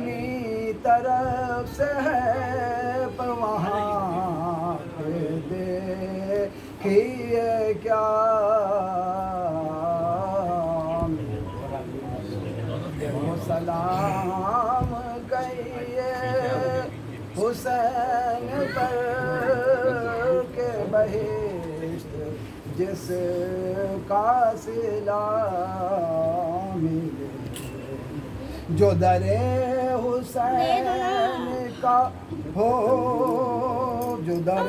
اپنی طرف سے ہے پر وہاں پہ دیکھیے کیا وہ سلام کہیے حسین پر کہ بہشت جس کا صلہ ملے جو در حسین کا ہو جو در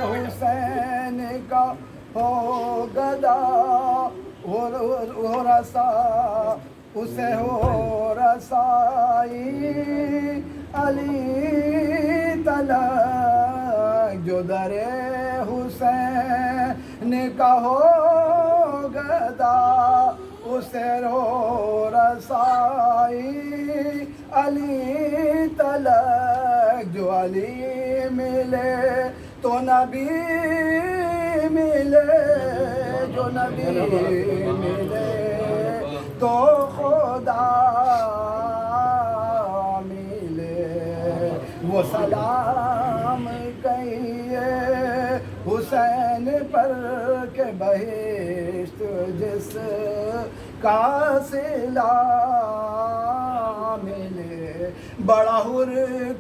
حسین کا ہو گدا ہو رسا اسے ہو رسائی علی تلک جو در حسین کا ہو گدا اسے ہو رسائی علی تلک جو علی ملے تو نبی ملے جو نبی ملے تو خدا ملے وہ سلام کہیے حسین پر کہ بہشت جس کا صلہ ملے بڑا حر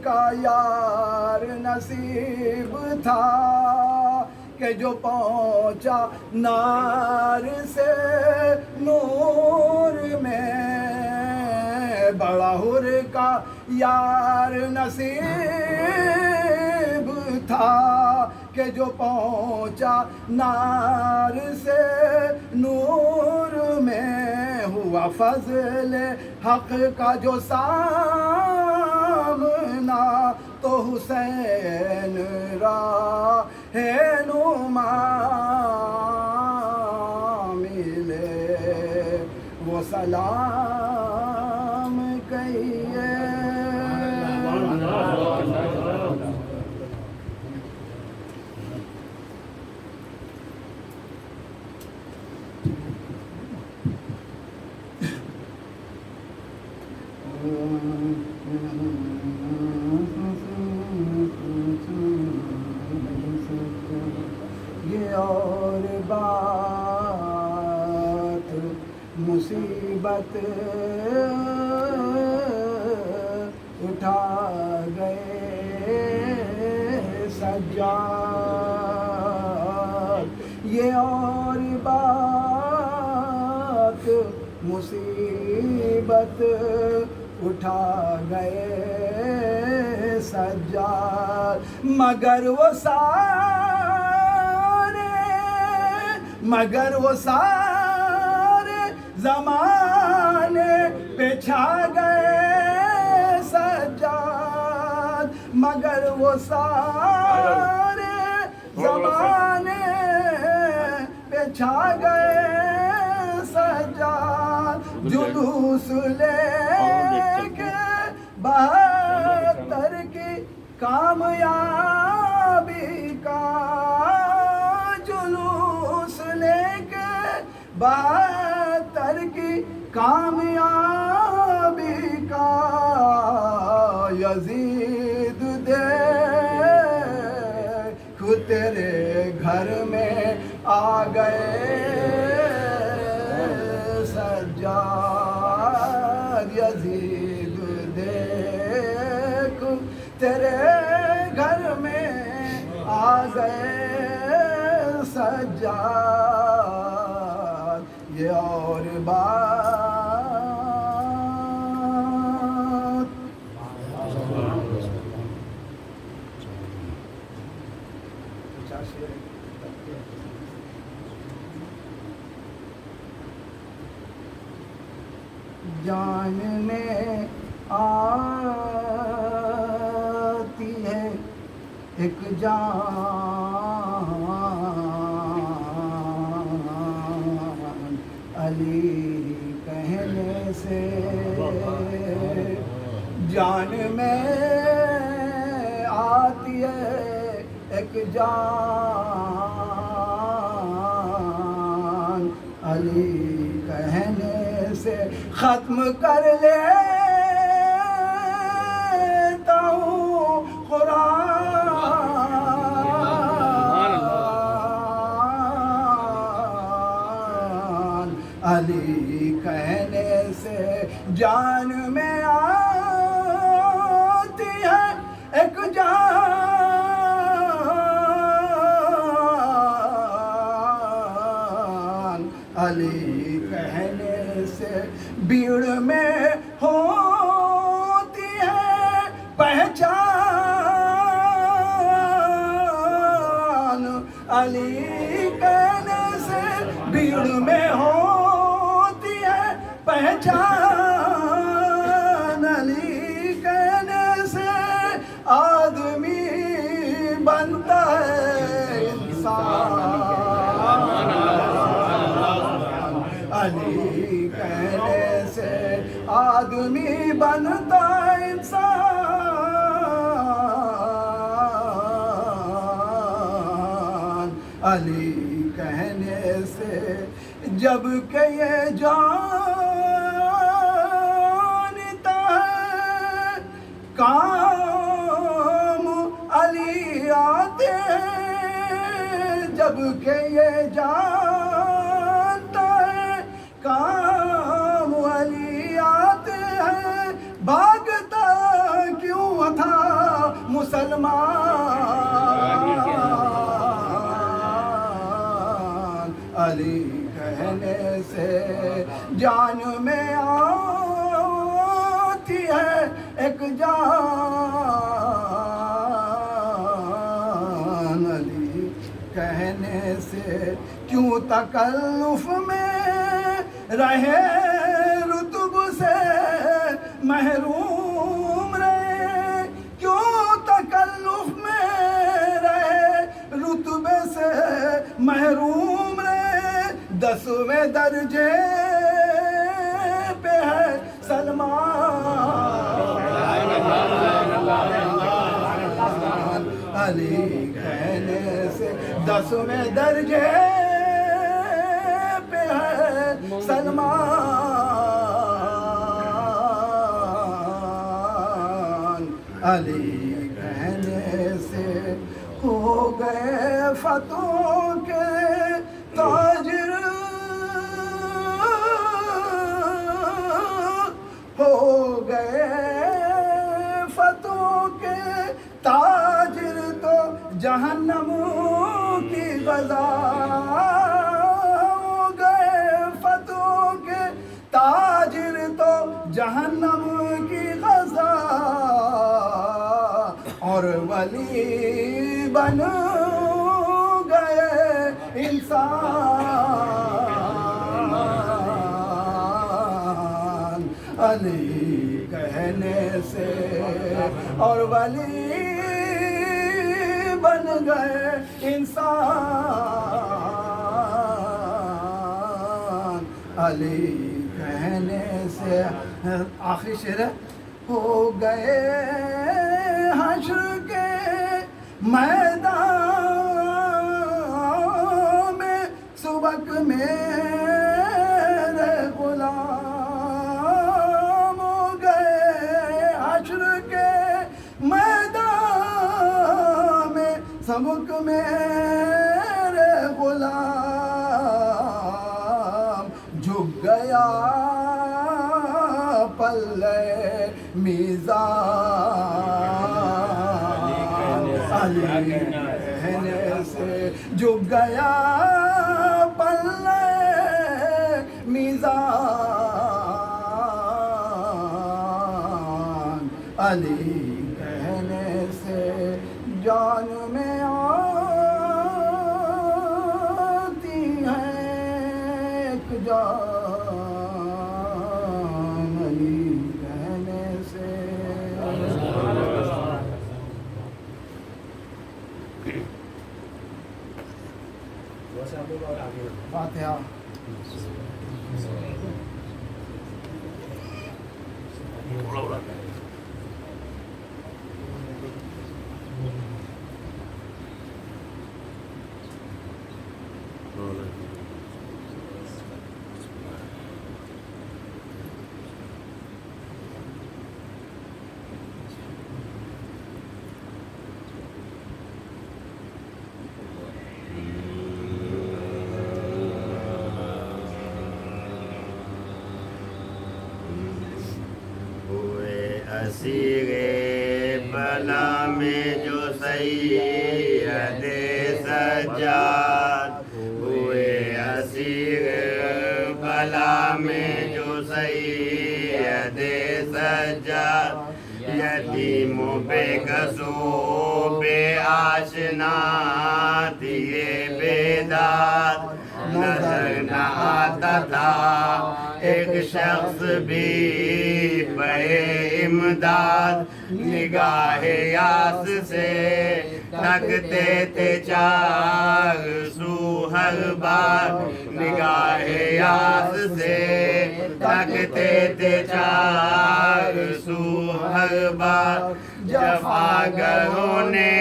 کا یار نصیب تھا کہ جو پہنچا نار سے نور میں بڑا حر کا یار نصیب تھا کہ جو پہنچا نار سے نور میں ہوا فضل حق کا جو سامنا تو حسین راہ نما ملے وہ سلام کہیے یہ اور بات مصیبت اٹھا گئے سجاد یہ اور بات مصیبت اٹھا گئے سجاد مگر وہ سارے زمانے پہ چھا گئے سجاد مگر وہ سارے زمانے پہ چھا گئے سجاد جلوس لے کے 72 کی کامیابی کا جلوس لے کے 72 کی کامیابی کا یزید دیکھ تیرے گھر میں آ گئے سجاد یزید دیکھ تیرے گھر میں آ گئے سجاد یہ اور بات جان میں آتی ہے ایک جان علی کہنے سے جان میں آتی ہے ایک جان علی کہنے سے ختم کر لے جان میں آتی ہے ایک جان، علی کہنے سے بھیڑ میں ہوتی ہے پہچان، علی کہنے سے بھیڑ میں ہوتی ہے پہچان، علی کہنے سے آدمی بنتا ہے انسان، علی کہنے سے آدمی بنتا ہے انسان، علی کہنے سے جب کہ یہ جانتا ہے کام علی آتے ہیں، جب کہ یہ جانتا ہے کام علی آتے ہیں، بھاگتا کیوں تھا مسلمان، علی کہنے سے جان میں آتی ہے ایک جان، علی کہنے سے کیوں تکلف میں رہے رتب سے محروم رہے، کیوں تکلف میں رہے رتبے سے محروم رہے، 10ویں درجے پہ ہے سلمان، علی کہنے سے 10ویں درجے پہ ہے سلمان، علی کہنے سے ہو گئے فتحوں کے تاجر، ہو گئے فتحوں کے تاجر تو جہنم کی غذا، ہو گئے فتحوں کے تاجر تو جہنم کی غذا، اور ولی بن گئے انسان، علی کہنے سے اور ولی بن گئے انسان، علی کہنے سے آخری شعر ہے، ہو گئے حشر کے میدان میں سبق میرے غلام، ہو گئے حشر کے میدان میں سبق میرے غلام، جھک گیا پلے میزان، علی کہنے سے جھک گیا پلے میزان، علی کہنے سے جان میں آتی ہے ایک جان، علی کہنے سے فاتحہ۔ اسیر بلا میں جو سید سجاد ہوئے، اسیر بلا میں جو سید سجاد، یتیموں بے کسوں بے آشنا دیے بیداد، نظر نہ آتا تھا ایک شخص بھی بے امداد، نگاہ یاس سے تکتے تھے چار سو ہر بار، نگاہ یاس سے تکتے تھے چار سو ہر بار، جفاگروں نے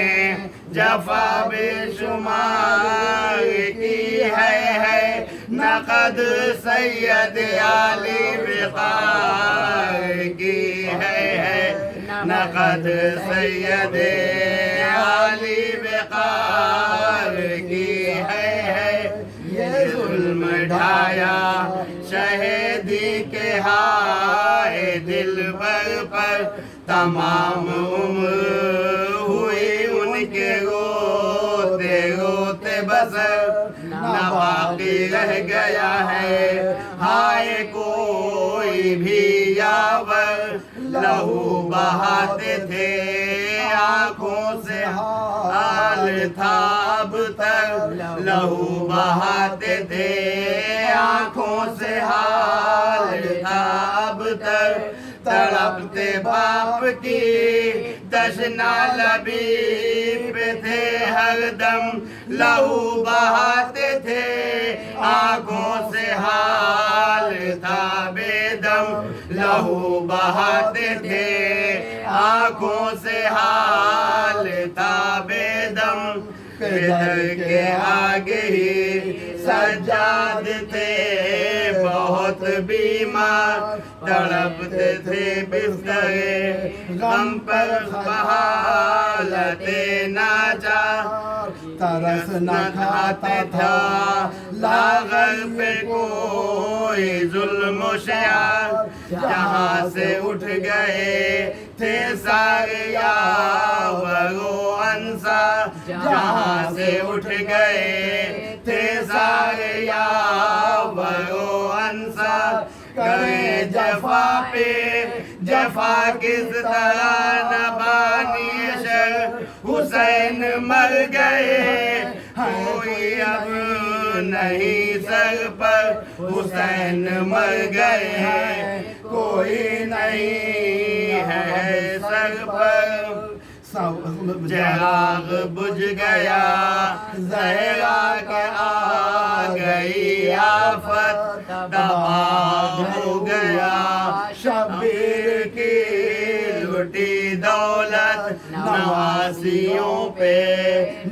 جفا بے شمار کی ہے نقد سید علی وقار کی ہے نقد سید علی وقار کی ہے یہ ظلم ڈھایا شہیدی کے ہائے دل پر تمام عمر ہوئی ان کے روتے روتے بسر، نہ باقی رہ گیا ہے ہائے کوئی بھی یاور، لہو بہاتے تھے آنکھوں سے حال تھا اب تک، لہو بہاتے تھے آنکھوں سے حال تھا اب تک، تڑپتے باپ کی تشنا لبی پہ تھے ہر دم، لہو بہاتے تھے آنکھوں سے حال تھا بے دم، لہو بہاتے تھے آنکھوں سے حال تھا بے دم، پیدر کے آگے ہی سجاد تھے بہت بیمار، تڑپتے تھے بستر غم پر بحالت ناچار، ترس نہ کھاتا تھا لاغر پہ کوئی ظلم و شیار، جہاں سے اٹھ گئے تھے سارے یاور و انصار، جہاں سے اٹھ گئے تھے سارے یاور و انصار، کریں جفا پہ جفا کس طرح نبانی شر، حسین مر گئے کوئی اب نہیں سر پر، حسین مر گئے ہیں کوئی نہیں ہے سر پر، چراغ بجھ گیا زہرا کے آ گئی آفت، تباہ ہو گیا شبیر کی لٹی دولت، نواسیوں پہ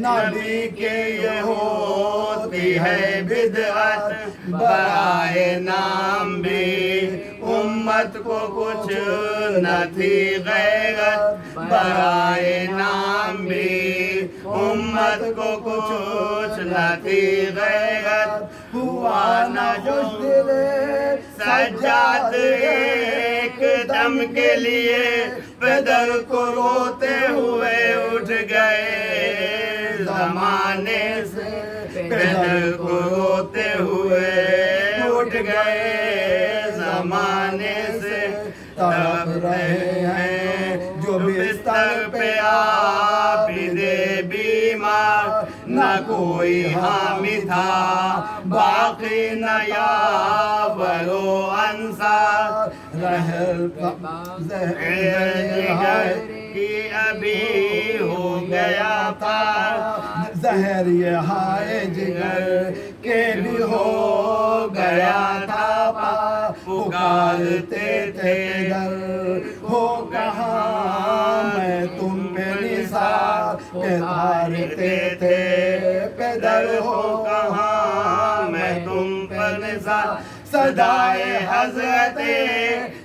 نبی کے یہ ہوتی ہے بدعت، برائے نام بھی امت کو کچھ نہ تھی غیرت، برائے نام بھی امت کو کچھ نہ تھی غیرت، ہوا نہ خوش دل سجاد ایک دم کے لیے، پدر کو روتے ہوئے اٹھ گئے زمانے سے، پدر کو روتے ہوئے اٹھ گئے زمانے سے، تڑپ رہے ہیں جو بستر پہ عابدے بیمار، نہ کوئی حامی تھا باقی نہ یاور و انصار، زہر کی ابھی ہو گیا تھا، زہر یہ ہائے جگر کے بھی ہو گیا تھا، پکارتے تھے در ہو کہاں میں تم پہ نثار، پکارتے تھے پیدر ہو کہاں میں تم پہ نثار، صدائے حضرت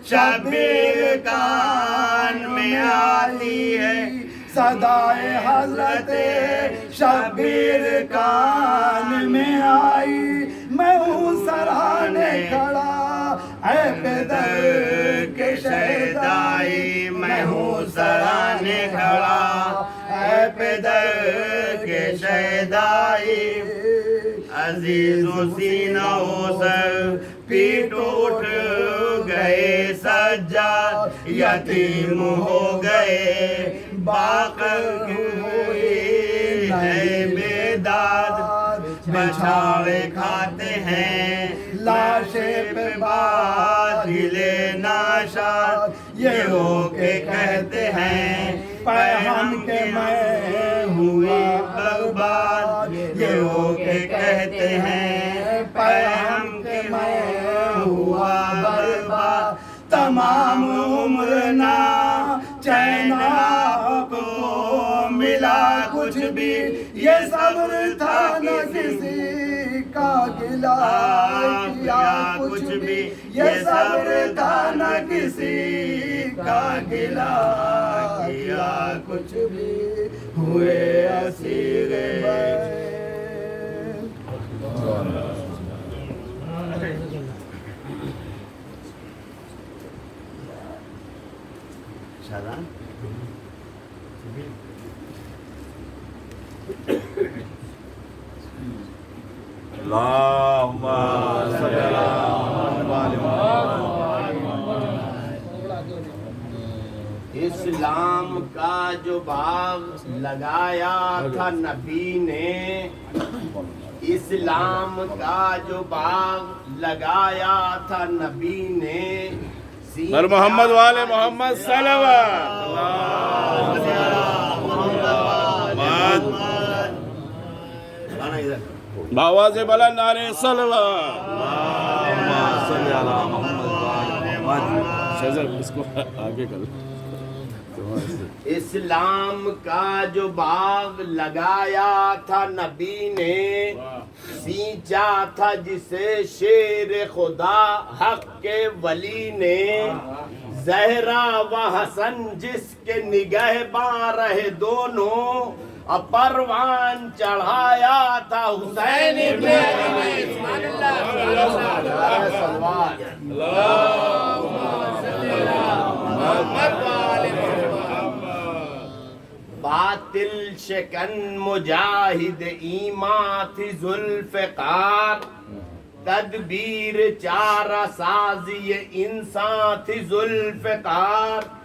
شبیر کان میں آتی ہے، صدائے حضرت شبیر کان میں آئی، میں ہوں سراہنے کھڑا اے پیدر کے شہدائی، میں در کے شیدائی عزیز و سینہ و سر پیٹ اٹھ گئے سجاد یتیم ہو گئے باقر ہوئی ہے بیداد بچھاوے کھاتے ہیں لاشیں پہ بادل ناشاد یہ ہو کے کہتے ہیں پیغام کے میں ہوئی برباد یہ ہو کے کہتے ہیں پیغام کے میں ہوا برباد تمام عمر نہ چین آپ کو ملا کچھ بھی یہ صبر تھا نہ کسی کا گلا کیا کچھ بھی یہ صبر تھا نہ کسی کا گلا کیا کچھ بھی ہوئے اسیر اللہم صلی اسلام کا جو باغ لگایا تھا نبی نے اسلام کا جو باغ لگایا تھا نبی نے در محمد والے محمد صلوات بآواز بلند علیہ صلوات اس کو آگے کر اسلام کا جو باغ لگایا تھا نبی نے سینچا تھا جسے شیر خدا حق کے ولی نے زہرا و حسن جس کے نگہباں رہے دونوں پروان چڑھایا تھا حسین باطل شکن مجاہد ایمان تھی ذوالفقار تدبیر چارہ سازی انسان تھی ذوالفقار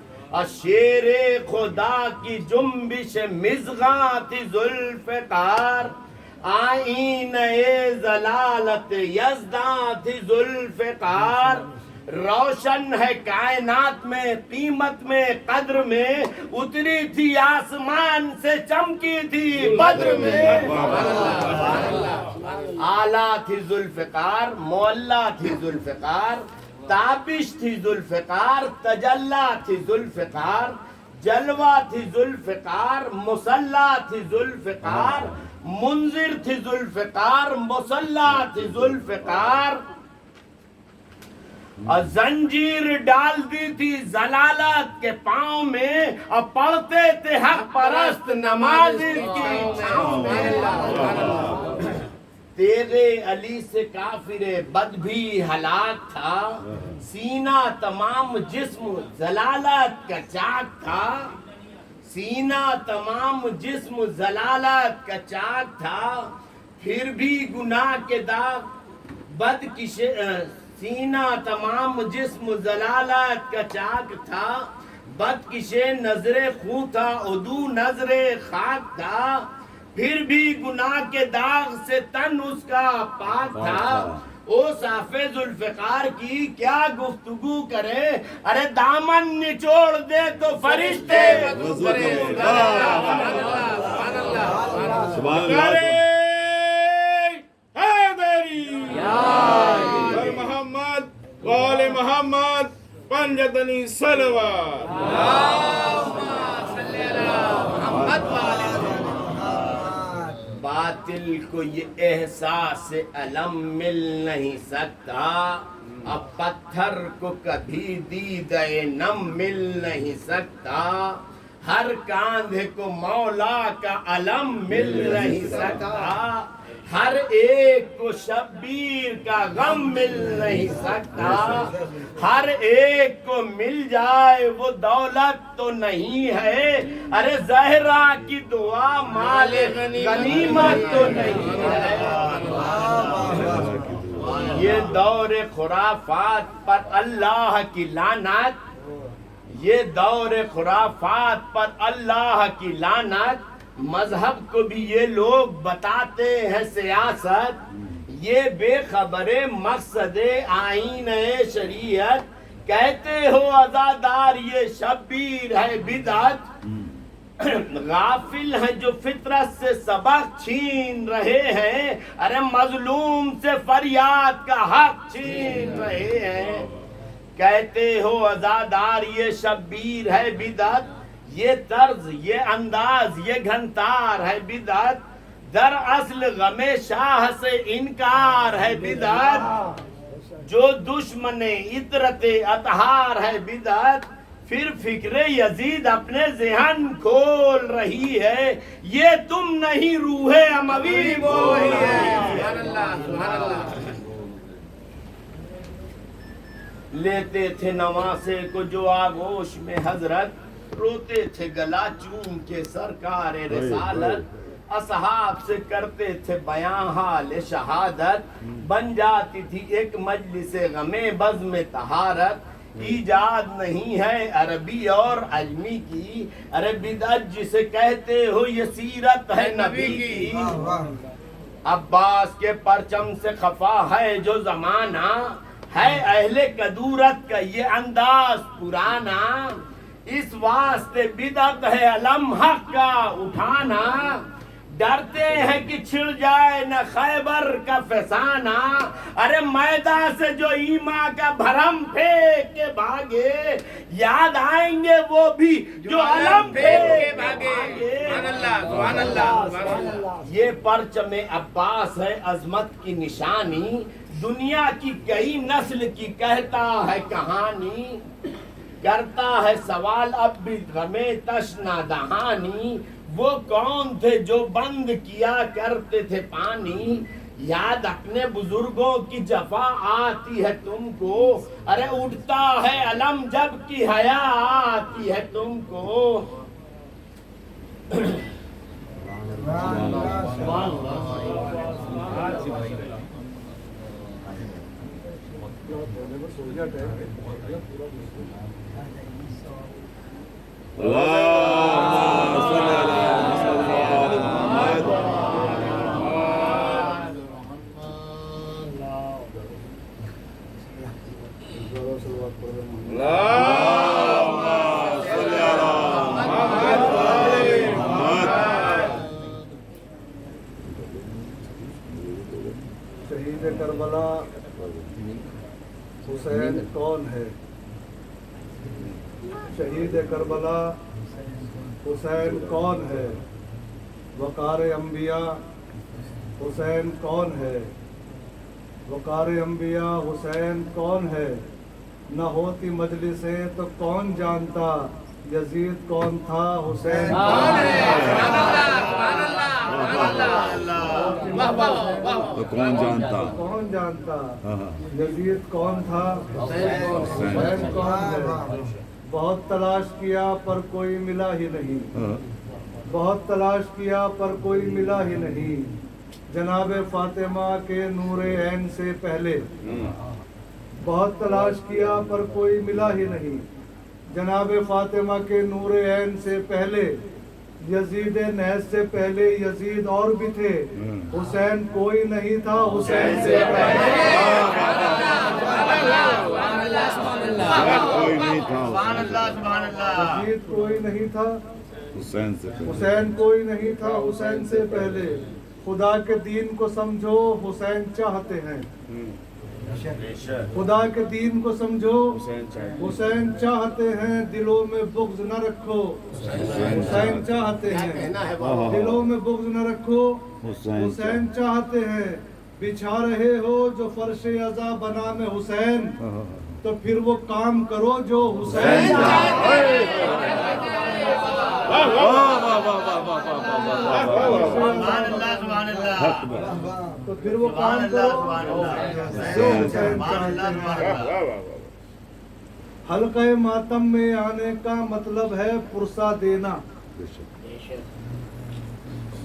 شیر خدا کی جنبش مزغاں تھی ذوالفقار آئینہ ضلالت یزداں تھی ذوالفقار روشن ہے کائنات میں قیمت میں قدر میں اتری تھی آسمان سے چمکی تھی بدر میں اعلیٰ تھی ذوالفقار معلیٰ تھی ذوالفقار تابش تھی ذوالفقار تجلی تھی ذوالفقار جلوہ تھی ذوالفقار مصلی تھی ذوالفقار منذر تھی ذوالفقار مصلی تھی ذوالفقار اور زنجیر ڈال دی تھی ضلالت کے پاؤں میں اور پڑھتے تھے حق پرست نماز کی چھاؤں میں تیرے علی سے کافر بد بھی ہلاک تھا سینہ تمام جسم ضلالت کا چاک تھا سینہ تمام جسم ضلالت کا چاک تھا پھر بھی گناہ کے داغ بد کی سینہ تمام جسم ضلالت کا چاک تھا بد کشے نظر خون تھا عدو نظر خاک تھا پھر بھی گناہ کے داغ سے تن اس کا پاک تھا او صاف ذوالفقار کی کیا گفتگو کرے ارے دامن نچوڑ دے تو فرشتے کرے حیدری محمد وآل محمد پنجتنی صلوات باطل کو یہ احساس علم مل نہیں سکتا اب پتھر کو کبھی دیدہ نم مل نہیں سکتا ہر کاندھے کو مولا کا علم مل نہیں سکتا ہر ایک کو شبیر کا غم مل نہیں سکتا، ہر ایک کو مل جائے وہ دولت تو نہیں ہے، ارے زہرا کی دعا مال غنیمت تو نہیں ہے۔ یہ دور خرافات پر اللہ کی لعنت، یہ دور خرافات پر اللہ کی لعنت، مذہب کو بھی یہ لوگ بتاتے ہیں سیاست، یہ بے خبر مقصد آئین شریعت، کہتے ہو عزادار یہ شبیر ہے بدعت، غافل ہیں جو فطرت سے سبق چھین رہے ہیں، ارے مظلوم سے فریاد کا حق چھین رہے ہیں، کہتے ہو عزادار یہ شبیر ہے بدعت، یہ طرز یہ انداز یہ گھنٹار ہے بدعت، در اصل غم شاہ سے انکار ہے بدعت، جو دشمن عطرت اطہار ہے بدعت، پھر فکر یزید اپنے ذہن کھول رہی ہے، یہ تم نہیں روح اموی وہی ہے۔ لیتے تھے نواسے کو جو آغوش میں حضرت، روتے تھے گلا چوم کے سرکار رسالت، اصحاب سے کرتے تھے بیان حال شہادت، بن جاتی تھی ایک مجلس غم بزم طہارت، ایجاد نہیں ہے عربی اور عجمی کی، ارے بدعت جسے کہتے ہو یہ سیرت ہے نبی کی، عباس کے پرچم سے خفا ہے جو زمانہ، ہے اہل کدورت کا یہ انداز پرانا، اس واسطے بدعت ہے علم حق کا اٹھانا، ڈرتے ہیں کہ چھڑ جائے نہ خیبر کا فسانہ، ارے میدان سے جو ایما کا بھرم پھینک کے بھاگے، یاد آئیں گے وہ بھی جو علم پھینک کے بھاگے۔ سبحان اللہ۔ یہ پرچم عباس ہے عظمت کی نشانی، دنیا کی کئی نسل کی کہتا ہے کہانی، کرتا ہے سوال اب بھی غم تشنا دہانی، وہ کون تھے جو بند کیا کرتے تھے پانی، یاد اپنے بزرگوں کی جفا آتی ہے تم کو، ارے اٹھتا ہے علم جب کی حیا آتی ہے تم کو۔ شہید کربلا حسین کون ہے؟ شہید کربلا حسین کون ہے؟ وقار انبیاء حسین کون ہے؟ وقار انبیاء حسین کون ہے؟ نہ ہوتی مجلسیں تو کون جانتا یزید کون تھا حسین کون ہے؟ تو کون جانتا؟ کون جانتا یزید کون تھا حسین کون ہے؟ بہت تلاش کیا پر کوئی ملا ہی نہیں، بہت تلاش کیا پر کوئی ملا ہی نہیں، جناب فاطمہ کے نور عین سے پہلے، بہت تلاش کیا پر کوئی ملا ہی نہیں، جناب فاطمہ کے نور عین سے پہلے، یزید نیز سے پہلے یزید اور بھی تھے، حسین کوئی نہیں تھا حسین سے پہلے، کوئی نہیں تھا یزید کوئی نہیں تھا حسین سے پہلے، حسین کوئی نہیں تھا حسین سے پہلے، خدا کے دین کو سمجھو حسین چاہتے ہیں، خدا کے دین کو سمجھو حسین چاہتے ہیں، دلوں میں بغض نہ رکھو حسین چاہتے ہیں، دلوں میں بغض نہ رکھو حسین چاہتے ہیں، بچھا رہے ہو جو فرش عزا بنا میں حسین، تو پھر وہ کام کرو جو حسین چاہتے ہیں۔ تو پھر وہ کام کرو جو حسین چاہتے ہیں۔ حلقہ ماتم میں آنے کا مطلب ہے پرسہ دینا۔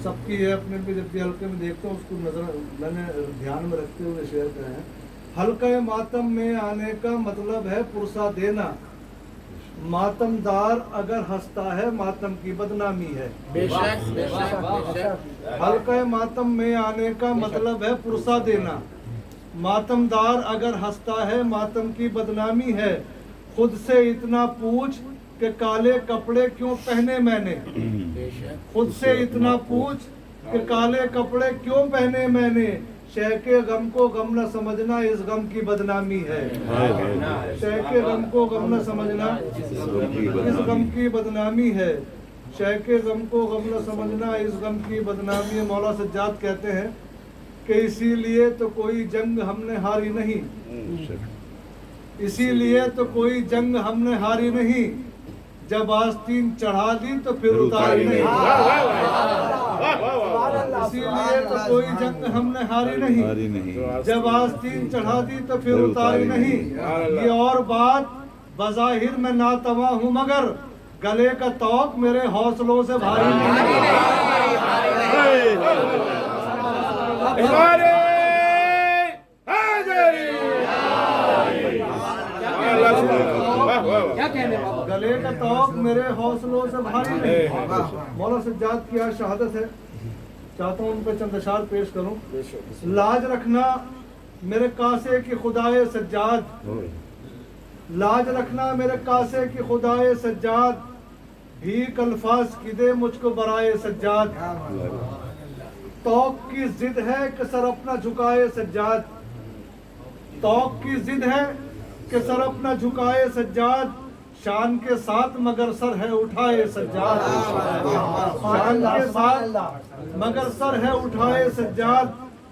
سب کی ہے اپنے پہ، جب بھی حلقے میں دیکھتا ہوں اس کو نظر میں نے دھیان میں رکھتے ہوئے شیئر کرے ہیں۔ حلقہ ماتم میں آنے کا مطلب ہے پرسہ دینا۔ ماتم دار اگر ہنستا ہے ماتم کی بدنامی ہے۔ حلقہ ماتم میں آنے کا مطلب ہے پرسہ دینا۔ ماتم دار اگر ہنستا ہے ماتم کی بدنامی ہے۔ خود سے اتنا پوچھ کہ کالے کپڑے کیوں پہنے میں نے۔ خود سے اتنا پوچھ کہ کالے کپڑے کیوں پہنے میں نے۔ شہ کے غم کو غم نہ سمجھنا اس غم کی بدنامی ہے۔ شہ کے غم کو غم نہ سمجھنا اس غم کی بدنامی ہے۔ شہ کے غم کو غم نہ سمجھنا اس غم کی بدنامی ہے۔ مولا سجاد کہتے ہیں کہ اسی لیے تو کوئی جنگ ہم نے ہاری نہیں، اسی لیے تو کوئی جنگ ہم نے ہاری نہیں، جب آستین چڑھا دی تو پھر اتاری نہیں۔ اسی لیے تو کوئی جنگ ہم نے ہاری نہیں، جب آستین چڑھا دی تو پھر اتاری نہیں۔ یہ اور بات بظاہر میں ناتواں ہوں مگر گلے کا توق میرے حوصلوں سے بھاری نہیں۔ گلے کا توق میرے حوصلوں سے بھاری نہیں۔ مولا سجاد کی آج شہادت ہے، چاہتا ہوں ان پہ چند اشعار پیش کروں۔ لاج رکھنا میرے کاسے کی خدائے سجاد، لاج رکھنا میرے کاسے کی خدائے سجاد، بھیک الفاظ کی دے مجھ کو برائے سجاد۔ توق کی ضد ہے کہ سر اپنا جھکائے سجاد، توق کی ضد ہے کہ سر اپنا جھکائے سجاد، شان کے ساتھ مگر سر ہے اٹھائے سجاد، شان کے ساتھ مگر سر ہے اٹھائے سجاد۔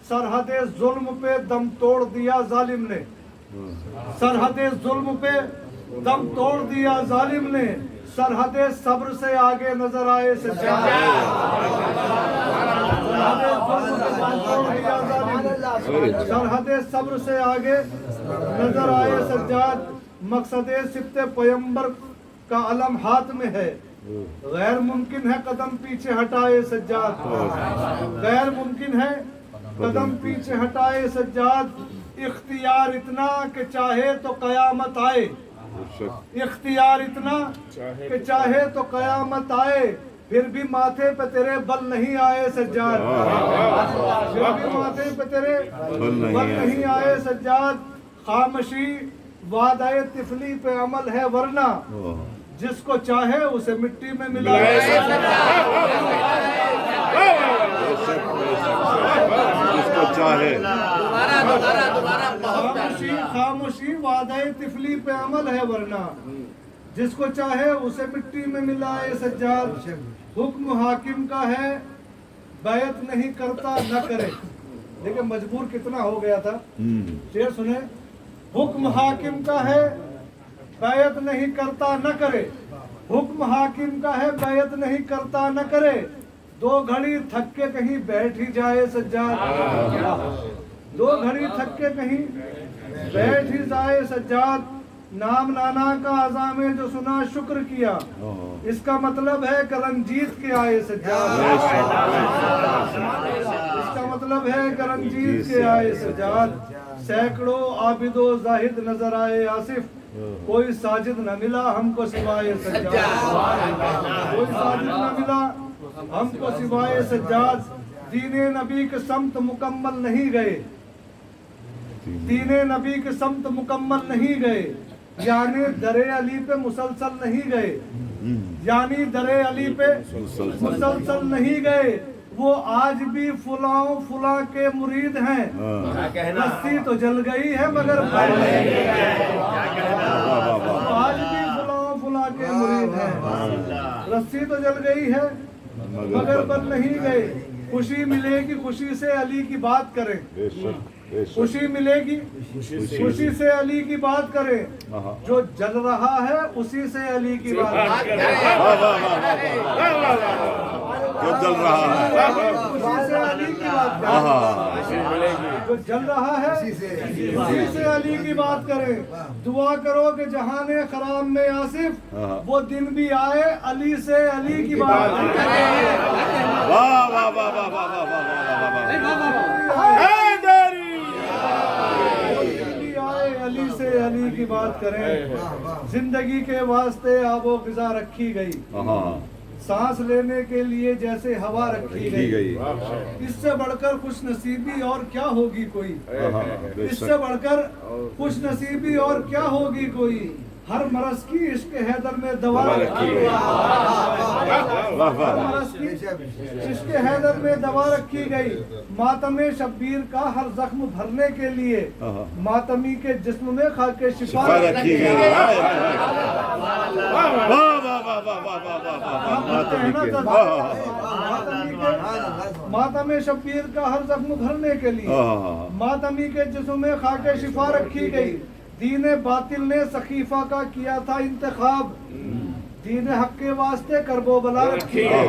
سرحد ظلم پہ دم توڑ دیا ظالم نے، سرحد ظلم پہ دم توڑ دیا ظالم نے، سرحد صبر سے آگے نظر آئے سجاد۔ سرحد صبر سے آگے نظر آئے سجاد، مقصد سبت پیمبر کا علم ہاتھ میں ہے، غیر ممکن ہے قدم پیچھے ہٹائے سجاد، غیر ممکن ہے قدم پیچھے ہٹائے سجاد۔ اختیار اتنا کہ چاہے تو قیامت آئے، اختیار اتنا کہ چاہے تو قیامت آئے، پھر بھی ماتھے پہ تیرے بل نہیں آئے سجاد، پھر بھی ماتھے پہ تیرے بل نہیں آئے سجاد۔ خاموشی وعدہ طفلی پہ عمل ہے ورنہ جس کو چاہے اسے مٹی میں ملائے خاموشی وعدہ طفلی پہ عمل ہے ورنہ جس کو چاہے اسے مٹی میں ملائے سجاد۔ حکم حاکم کا ہے بیعت نہیں کرتا نہ کرے، لیکن مجبور کتنا ہو گیا تھا، شعر سنیں۔ حکم حاکم کا ہے بیعت نہیں کرتا نہ کرے، حکم حاکم کا ہے بیعت نہیں کرتا نہ کرے، دو گھڑی تھک کے کہیں بیٹھ ہی جائے سجاد، دو گھڑی تھک کے کہیں بیٹھ ہی جائے سجاد۔ نام نانا کا عزام جو سنا شکر کیا، اس کا مطلب ہے کہ رنجیت کے آئے سجاد، اس کا مطلب ہے کہ رنجیت کے آئے سجاد۔ سینکڑوں عابد و زاہد نظر آئے آصف، کوئی ساجد نہ ملا ہم کو سوائے سجاد، کوئی ساجد نہ ملا ہم کو سوائے سجاد۔ دین نبی کے سمت مکمل نہیں گئے، دین نبی کے سمت مکمل نہیں گئے، یعنی در علی پہ مسلسل نہیں گئے، یعنی در علی پہ مسلسل نہیں گئے، وہ آج بھی فلاں فلاں کے مرید ہیں، رسی تو جل گئی ہے مگر بل نہیں گئے، آج بھی فلاں فلاں کے مرید ہیں، رسی تو جل گئی ہے مگر بل نہیں گئے۔ خوشی ملے گی خوشی سے علی کی بات کریں، خوشی ملے گی، خوشی سے علی کی بات کریں، جو جل رہا ہے اسی سے علی کی بات کریں، جو جل رہا ہے اسی سے علی کی بات کریں، جو جل رہا ہے اسی سے علی کی بات کریں۔ دعا کرو کہ جہان خرام میں آصف وہ دن بھی آئے علی سے علی کی بات کریں۔ واہ واہ واہ واہ واہ واہ علی سے علی کی بات کریں۔ زندگی کے واسطے آب و غذا رکھی گئی، سانس لینے کے لیے جیسے ہوا رکھی گئی، اس سے بڑھ کر خوش نصیبی اور کیا ہوگی کوئی، اس سے بڑھ کر خوش نصیبی اور کیا ہوگی کوئی، ہر مرض کی عشق حیدر میں دوا رکھی گئی، ہر مرض کی عشق حیدر میں دوا رکھی گئی، ماتم شبیر کا ہر زخم بھرنے کے لیے ماتمی کے جسم میں خاک شفا رکھی گئی۔ ماتم شبیر کا ہر زخم بھرنے کے لیے ماتمی کے جسم میں خاک شفا رکھی گئی۔ دین باطل نے سخیفہ کا کیا تھا انتخاب، دین حق کے واسطے کرب و بلا رکھی گئی،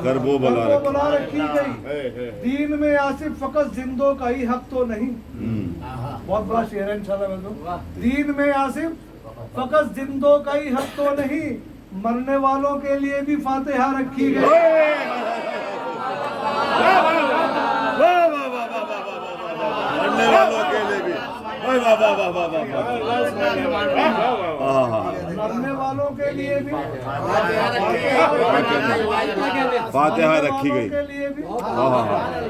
کرب و بلا رکھی گئی۔ دین میں آصف فقط زندوں کا ہی حق تو نہیں، بہت بڑا شعر ہے انشاءاللہ۔ دین میں آصف فقط زندوں کا ہی حق تو نہیں، مرنے والوں کے لیے بھی فاتحہ رکھی گئی۔ مرنے والوں کے لیے بھی، مرنے والوں کے لیے بھی فاتحہ رکھی گئی۔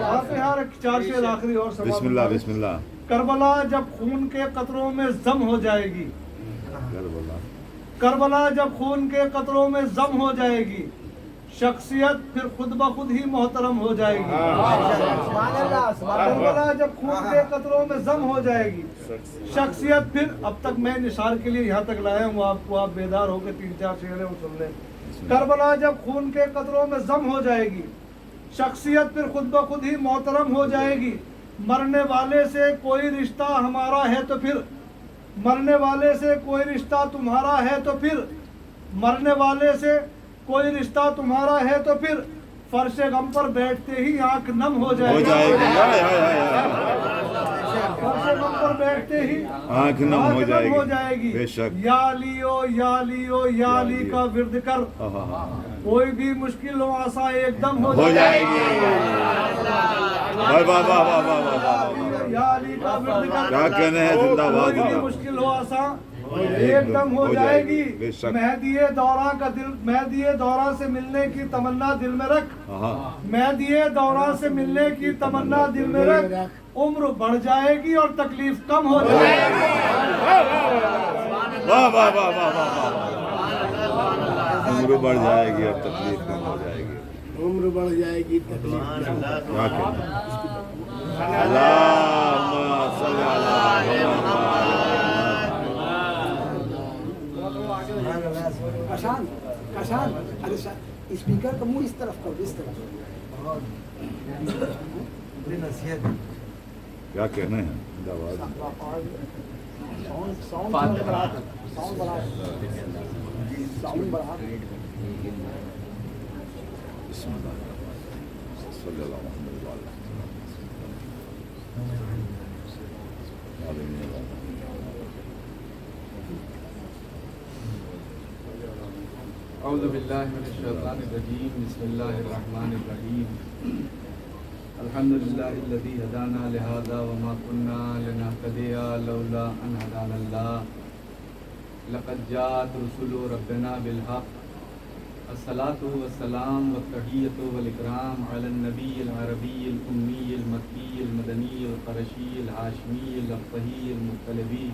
فاتحہ رکھی۔ چار شعر آخری اور سماپت۔ بسم اللہ بسم اللہ۔ کربلا جب خون کے قطروں میں ضم ہو جائے گی، کربلا جب خون کے قطروں میں ضم ہو جائے گی، شخصیت پھر خود بخود ہی محترم ہو جائے گی۔ کربلا جب خون کے قطروں میں ضم ہو جائے گی، شخصیت پھر، اب تک میں نثار کے لیے یہاں تک لایا ہوں آپ کو، آپ بیدار ہو کے 3-4 شعریں وہ سن لیں۔ کربلا جب خون کے قطروں میں ضم ہو جائے گی، شخصیت پھر خود بخود ہی محترم ہو جائے گی، مرنے والے سے کوئی رشتہ ہمارا ہے تو پھر، مرنے والے سے کوئی رشتہ تمہارا ہے تو پھر، مرنے والے سے کوئی رشتہ تمہارا ہے تو پھر، فرش غم پر بیٹھتے ہی آنکھ نم ہو جائے گی، فرش غم پر بیٹھتے ہی آنکھ نم ہو جائے گی۔ بے شک۔ یا علیو یا علیو یا علی کا ورد کر، کوئی بھی مشکل ہو آسا ایک دم ہو جائے گی۔ یا علی کا ورد کر، کیا کہنے ہیں، زندہ باد۔ کوئی بھی مشکل ہو آسا ایک دم ہو جائے گی۔ مہدی دوراں کا دل، مہدی دوراں سے ملنے کی تمنا دل میں رکھ، مہدی دوراں سے ملنے کی تمنا دل میں رکھ، عمر بڑھ جائے گی اور تکلیف کم ہو جائے گی۔ واہ واہ واہ واہ واہ، عمر بڑھ جائے گی اور تکلیف کم ہو جائے گی، عمر بڑھ جائے گی تکلیف کم۔ کیا کہتے ہیں؟ اللہم صلی اللہ کشان کشان، اسپیکر کا منہ اس طرف کر، اس طرف۔ کیا کہنے ہیں، زندہ باد۔ بسم اللہ صلی اللہ علیہ وسلم۔ اعوذ باللہ من الشیطان الرجیم، بسم اللہ الرحمن الرحیم، الحمد للہ الذی ہدانا لہذا وما كنا لنہتدی لولا ان ہدانا اللہ، لقد جاءت رسل ربنا بالحق، الصلاة والسلام والتحیۃ والاکرام علی النبی العربی الامی المکی المدنی القرشی الہاشمی الاقطعی المطلبی،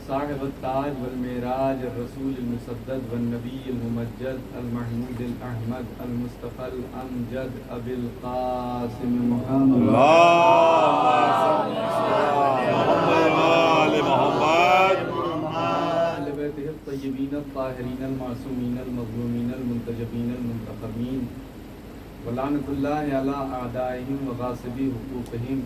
صاحب التاج والمعراج الرسول المسدد والنبی الممجد المحمود الاحمد المصطفى الامجد ابی القاسم محمد آل بیتہ الطیبین الطاہرین المعصومین المظلومین المنتجبین المنتخبین ولعنۃ اللہ علی اعدائہم وغاصبی حقوقہم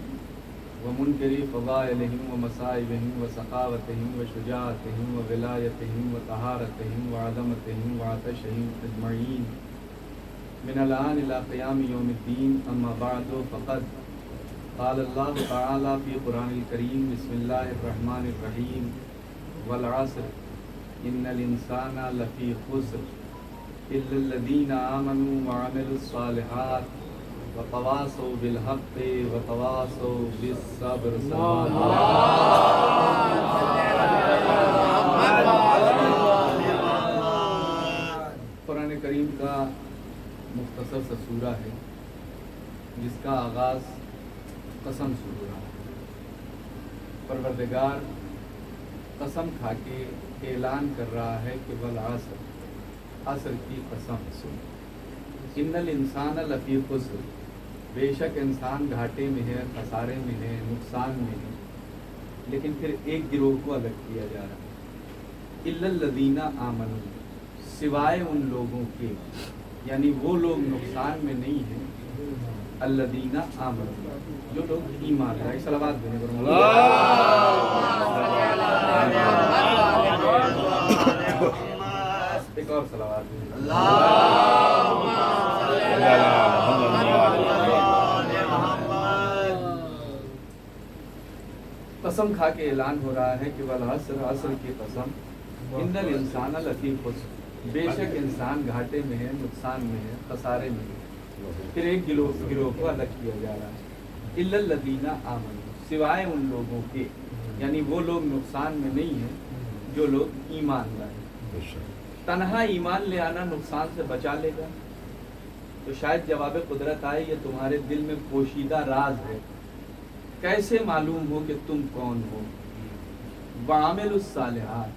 ومنکری فضائلہم ومصائبہم وسخاوتہم وشجاعتہم وولایتہم وطہارتہم وعظمتہم وعطشہم اجمعین من الآن الى قیام یوم الدین. اما بعد فقد قال اللہ تعالی فی قرآن الکریم بسم اللہ الرحمن الرحیم والعصر ان الانسان لفی خسر الا الذین آمنوا وعملوا الصالحات وتواصوا بالحق وتواصوا بالصبر. قرآن کریم کا مختصر سا سورہ ہے جس کا آغاز قسم سے ہو رہا ہے. پروردگار قسم کھا کے اعلان کر رہا ہے کہ والعصر، عصر کی قسم، ان الانسان لفی خسر، بے شک انسان گھاٹے میں ہے، خسارے میں ہے، نقصان میں ہے. لیکن پھر ایک گروہ کو الگ کیا جا رہا ہے، الا الذین آمنوا، سوائے ان لوگوں کے، یعنی وہ لوگ نقصان میں نہیں ہیں، الذین آمنوا، جو لوگ ایمان لائے. صلوات دینے پر ایک اور صلوات دینے. قسم کھا کے اعلان ہو رہا ہے کہ والعصر، عصر کی قسم، ان الانسان لفی خسر، بے شک انسان گھاٹے میں ہے، نقصان میں ہے، خسارے میں ہے. پھر ایک گروہ کو الگ کیا جا رہا ہے، الا الذین آمنوا، سوائے ان لوگوں کے، یعنی وہ لوگ نقصان میں نہیں ہیں جو لوگ ایمان لائے. تنہا ایمان لے آنا نقصان سے بچا لے گا؟ تو شاید جواب قدرت آئے یہ تمہارے دل میں پوشیدہ راز ہے، کیسے معلوم ہو کہ تم کون ہو؟ وعامل الصالحات،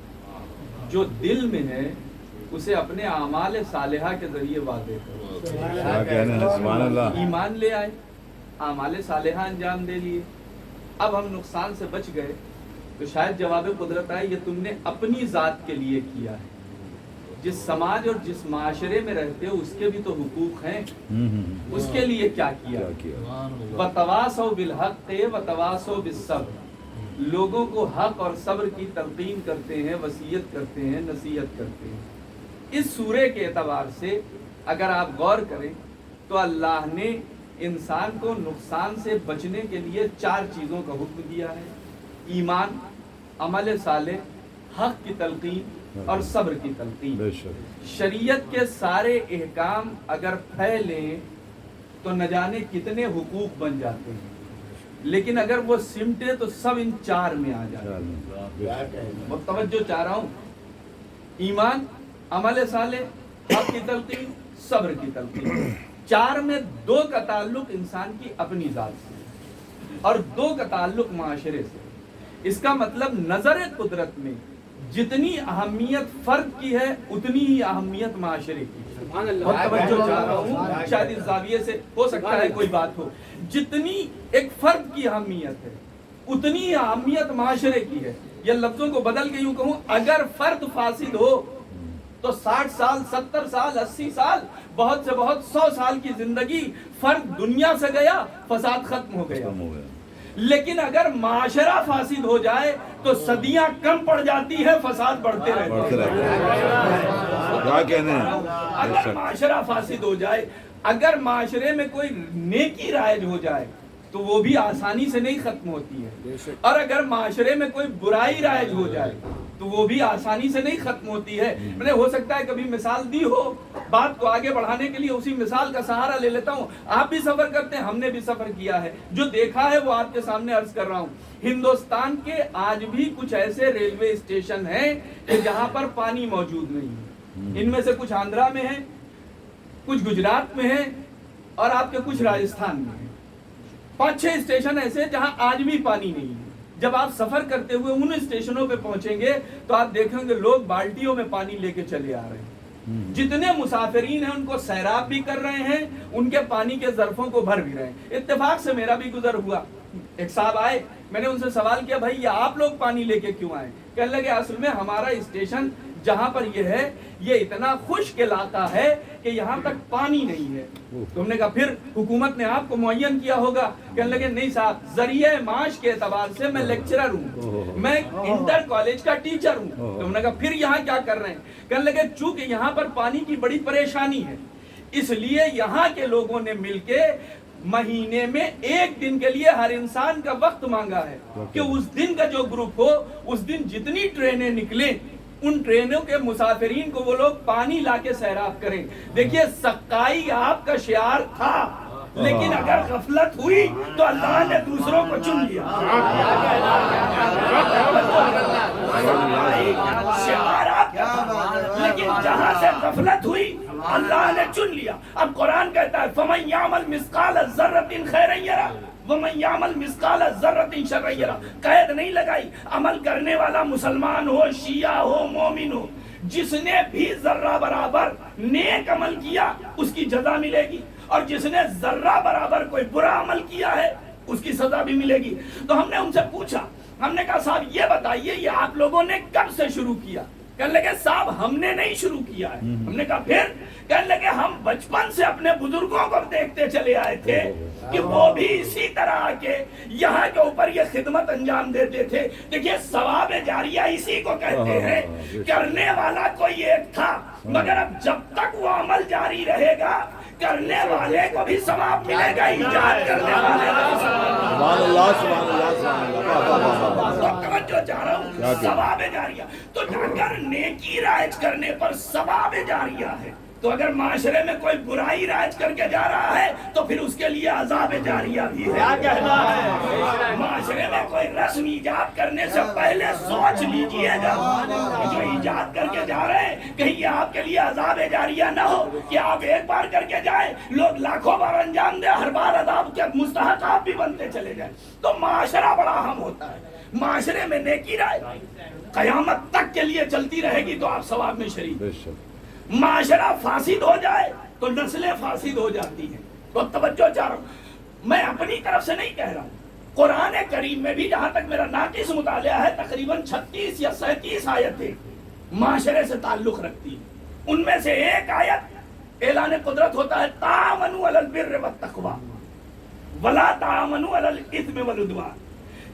جو دل میں ہے اسے اپنے اعمال صالحہ کے ذریعے واضح کرو. سبحان اللہ. ایمان لے آئے، اعمال صالحہ انجام دے لیے، اب ہم نقصان سے بچ گئے تو شاید جواب قدرت آئے یہ تم نے اپنی ذات کے لیے کیا ہے. جس سماج اور جس معاشرے میں رہتے ہو اس کے بھی تو حقوق ہیں، اس کے لیے کیا کیا؟ وتواصوا بالحق وتواصوا بالصبر، لوگوں کو حق اور صبر کی تلقین کرتے ہیں، وصیت کرتے ہیں، نصیحت کرتے ہیں. اس سورے کے اعتبار سے اگر آپ غور کریں تو اللہ نے انسان کو نقصان سے بچنے کے لیے 4 چیزوں کا حکم دیا ہے: ایمان، عمل صالح، حق کی تلقین اور صبر کی تلقین. شریعت کے سارے احکام اگر پھیلیں تو نہ جانے کتنے حقوق بن جاتے ہیں، لیکن اگر وہ سمٹے تو سب ان 4 میں آ جاتے ہیں. میں توجہ چاہ رہا ہوں، ایمان، عمل صالح، حق کی تلقین، صبر کی تلقین. 4 میں 2 کا تعلق انسان کی اپنی ذات سے اور 2 کا تعلق معاشرے سے. اس کا مطلب نظر قدرت میں جتنی اہمیت فرد کی ہے اتنی ہی اہمیت معاشرے کی. توجہ چاہ رہا ہوں، شاید اس زاویے سے ہو سکتا ہے کوئی بات ہو. جتنی ایک فرد کی اہمیت ہے اتنی ہی اہمیت معاشرے کی ہے. یا لفظوں کو بدل کے یوں کہوں، اگر فرد فاسد ہو تو 60 سال، 70 سال، 80 سال، بہت سے بہت 100 سال کی زندگی فرد دنیا سے گیا، فساد ختم ہو گیا. لیکن اگر معاشرہ فاسد ہو جائے تو صدیاں کم پڑ جاتی ہے، فساد بڑھتے رہتے ہیں. اگر معاشرہ فاسد ہو جائے، اگر معاشرے میں کوئی نیکی رائج ہو جائے تو وہ بھی آسانی سے نہیں ختم ہوتی ہے، اور اگر معاشرے میں کوئی برائی رائج ہو جائے تو وہ بھی آسانی سے نہیں ختم ہوتی ہے. میں نے ہو سکتا ہے کبھی مثال دی ہو، بات کو آگے بڑھانے کے لیے اسی مثال کا سہارا لے لیتا ہوں. آپ بھی سفر کرتے ہیں، ہم نے بھی سفر کیا ہے، جو دیکھا ہے وہ آپ کے سامنے عرض کر رہا ہوں. ہندوستان کے آج بھی کچھ ایسے ریلوے اسٹیشن ہیں کہ جہاں پر پانی موجود نہیں ہے. ان میں سے کچھ آندھرا میں ہیں، کچھ گجرات میں ہیں، اور آپ کے کچھ راجستھان میں ہیں. 5-6 اسٹیشن ایسے جہاں آج بھی پانی نہیں ہے. جب آپ سفر کرتے ہوئے ان اسٹیشنوں پہ پہنچیں گے تو آپ دیکھیں گے لوگ بالٹیوں میں پانی لے کے چلے آ رہے ہیں. جتنے مسافرین ہیں ان کو سیراب بھی کر رہے ہیں، ان کے پانی کے ظرفوں کو بھر بھی رہے ہیں. اتفاق سے میرا بھی گزر ہوا. ایک صاحب آئے، میں نے ان سے سوال کیا بھائی یہ آپ لوگ پانی لے کے کیوں آئے؟ کہنے لگے اصل میں ہمارا اسٹیشن جہاں پر یہ ہے یہ اتنا خشک علاقہ ہے کہ یہاں تک پانی نہیں ہے۔ تو ہم نے کہا پھر حکومت نے آپ کو معین کیا ہوگا؟ کہنے لگے نہیں صاحب، ذریعہ معاش کے اعتبار سے میں لیکچرر ہوں، میں انٹر کالج کا ٹیچر ہوں۔ تو ہم نے کہا پھر یہاں کیا کر رہے ہیں؟ کہنے لگے چونکہ یہاں پر پانی کی بڑی پریشانی ہے، اس لیے یہاں کے لوگوں نے مل کے مہینے میں ایک دن کے لیے ہر انسان کا وقت مانگا ہے کہ اس دن کا جو گروپ ہو اس دن جتنی ٹرینیں نکلیں ان ٹرینوں کے مسافرین کو وہ لوگ پانی لا کے سیراب کریں۔ دیکھیے سقائی آپ کا شعار تھا، لیکن اگر غفلت ہوئی تو اللہ نے دوسروں کو چن لیا۔ شعار آپ کا تھا، لیکن جہاں سے غفلت ہوئی اللہ نے چن لیا۔ اب قرآن کہتا ہے فَمَن يَعْمَلْ مِثْقَالَ ذَرَّةٍ خَيْرًا يَرَهُ وَمَن يَعْمَلْ مِثْقَالَ ذَرَّةٍ شَرًّا يَرَهُ۔ قید نہیں لگائی، عمل کرنے والا مسلمان ہو، شیعہ ہو، مومن ہو، جس نے بھی ذرہ برابر نیک عمل کیا اس کی جزا ملے گی، اور جس نے ذرہ برابر کوئی برا عمل کیا ہے اس کی سزا بھی ملے گی۔ تو ہم نے ان سے پوچھا، ہم نے کہا صاحب یہ بتائیے یہ آپ لوگوں نے کب سے شروع کیا؟ کہنے لگے صاحب ہم نے نہیں شروع کیا ہے۔ ہم نے کہا پھر؟ کہنے لگے ہم بچپن سے اپنے بزرگوں کو دیکھتے چلے آئے تھے کہ وہ بھی اسی طرح آ کے یہاں کے اوپر یہ خدمت انجام دیتے تھے۔ دیکھیے ثواب جاریہ اسی کو کہتے ہیں، کرنے والا کوئی ایک تھا مگر اب جب تک وہ عمل جاری رہے گا کرنے والے کو بھی ثواب ملے گا، ایجاد کرنے والے کو بھی سبحان اللہ سبحان اللہ سبحان اللہ۔ توجہ چاہ رہا ہوں، ثواب جاریہ تو اگر نیکی رائج کرنے پر ثواب جاریہ ہے تو اگر معاشرے میں کوئی برائی رائج کر کے جا رہا ہے تو پھر اس کے لیے عذاب جاریہ بھی ہے۔ کیا کہنا ہے؟ معاشرے میں کوئی رسم ایجاد کرنے سے پہلے سوچ لیجئے گا جو ایجاد کر کے جا رہے ہیں کہیں یہ آپ کے لیے عذاب جاریہ نہ ہو کہ آپ ایک بار کر کے جائیں، لوگ لاکھوں بار انجام دیں، ہر بار عذاب کے مستحق آپ بھی بنتے چلے جائیں۔ تو معاشرہ بڑا اہم ہوتا ہے۔ معاشرے میں نیکی رائے قیامت تک کے لیے چلتی رہے گی تو آپ ثواب میں شریک۔ معاشرہ فاسد ہو جائے تو نسلیں فاسد ہو جاتی ہیں۔ تو توجہ چاہ رہا ہوں، میں اپنی طرف سے نہیں کہہ رہا ہوں، قرآن کریم میں بھی جہاں تک میرا ناقص مطالعہ ہے تقریباً 36 یا 37 آیتیں معاشرے سے تعلق رکھتی ہیں۔ ان میں سے ایک آیت اعلان قدرت ہوتا ہے تعاونوا علی البر والتقوی ولا تعاونوا علی الاثم والعدوان۔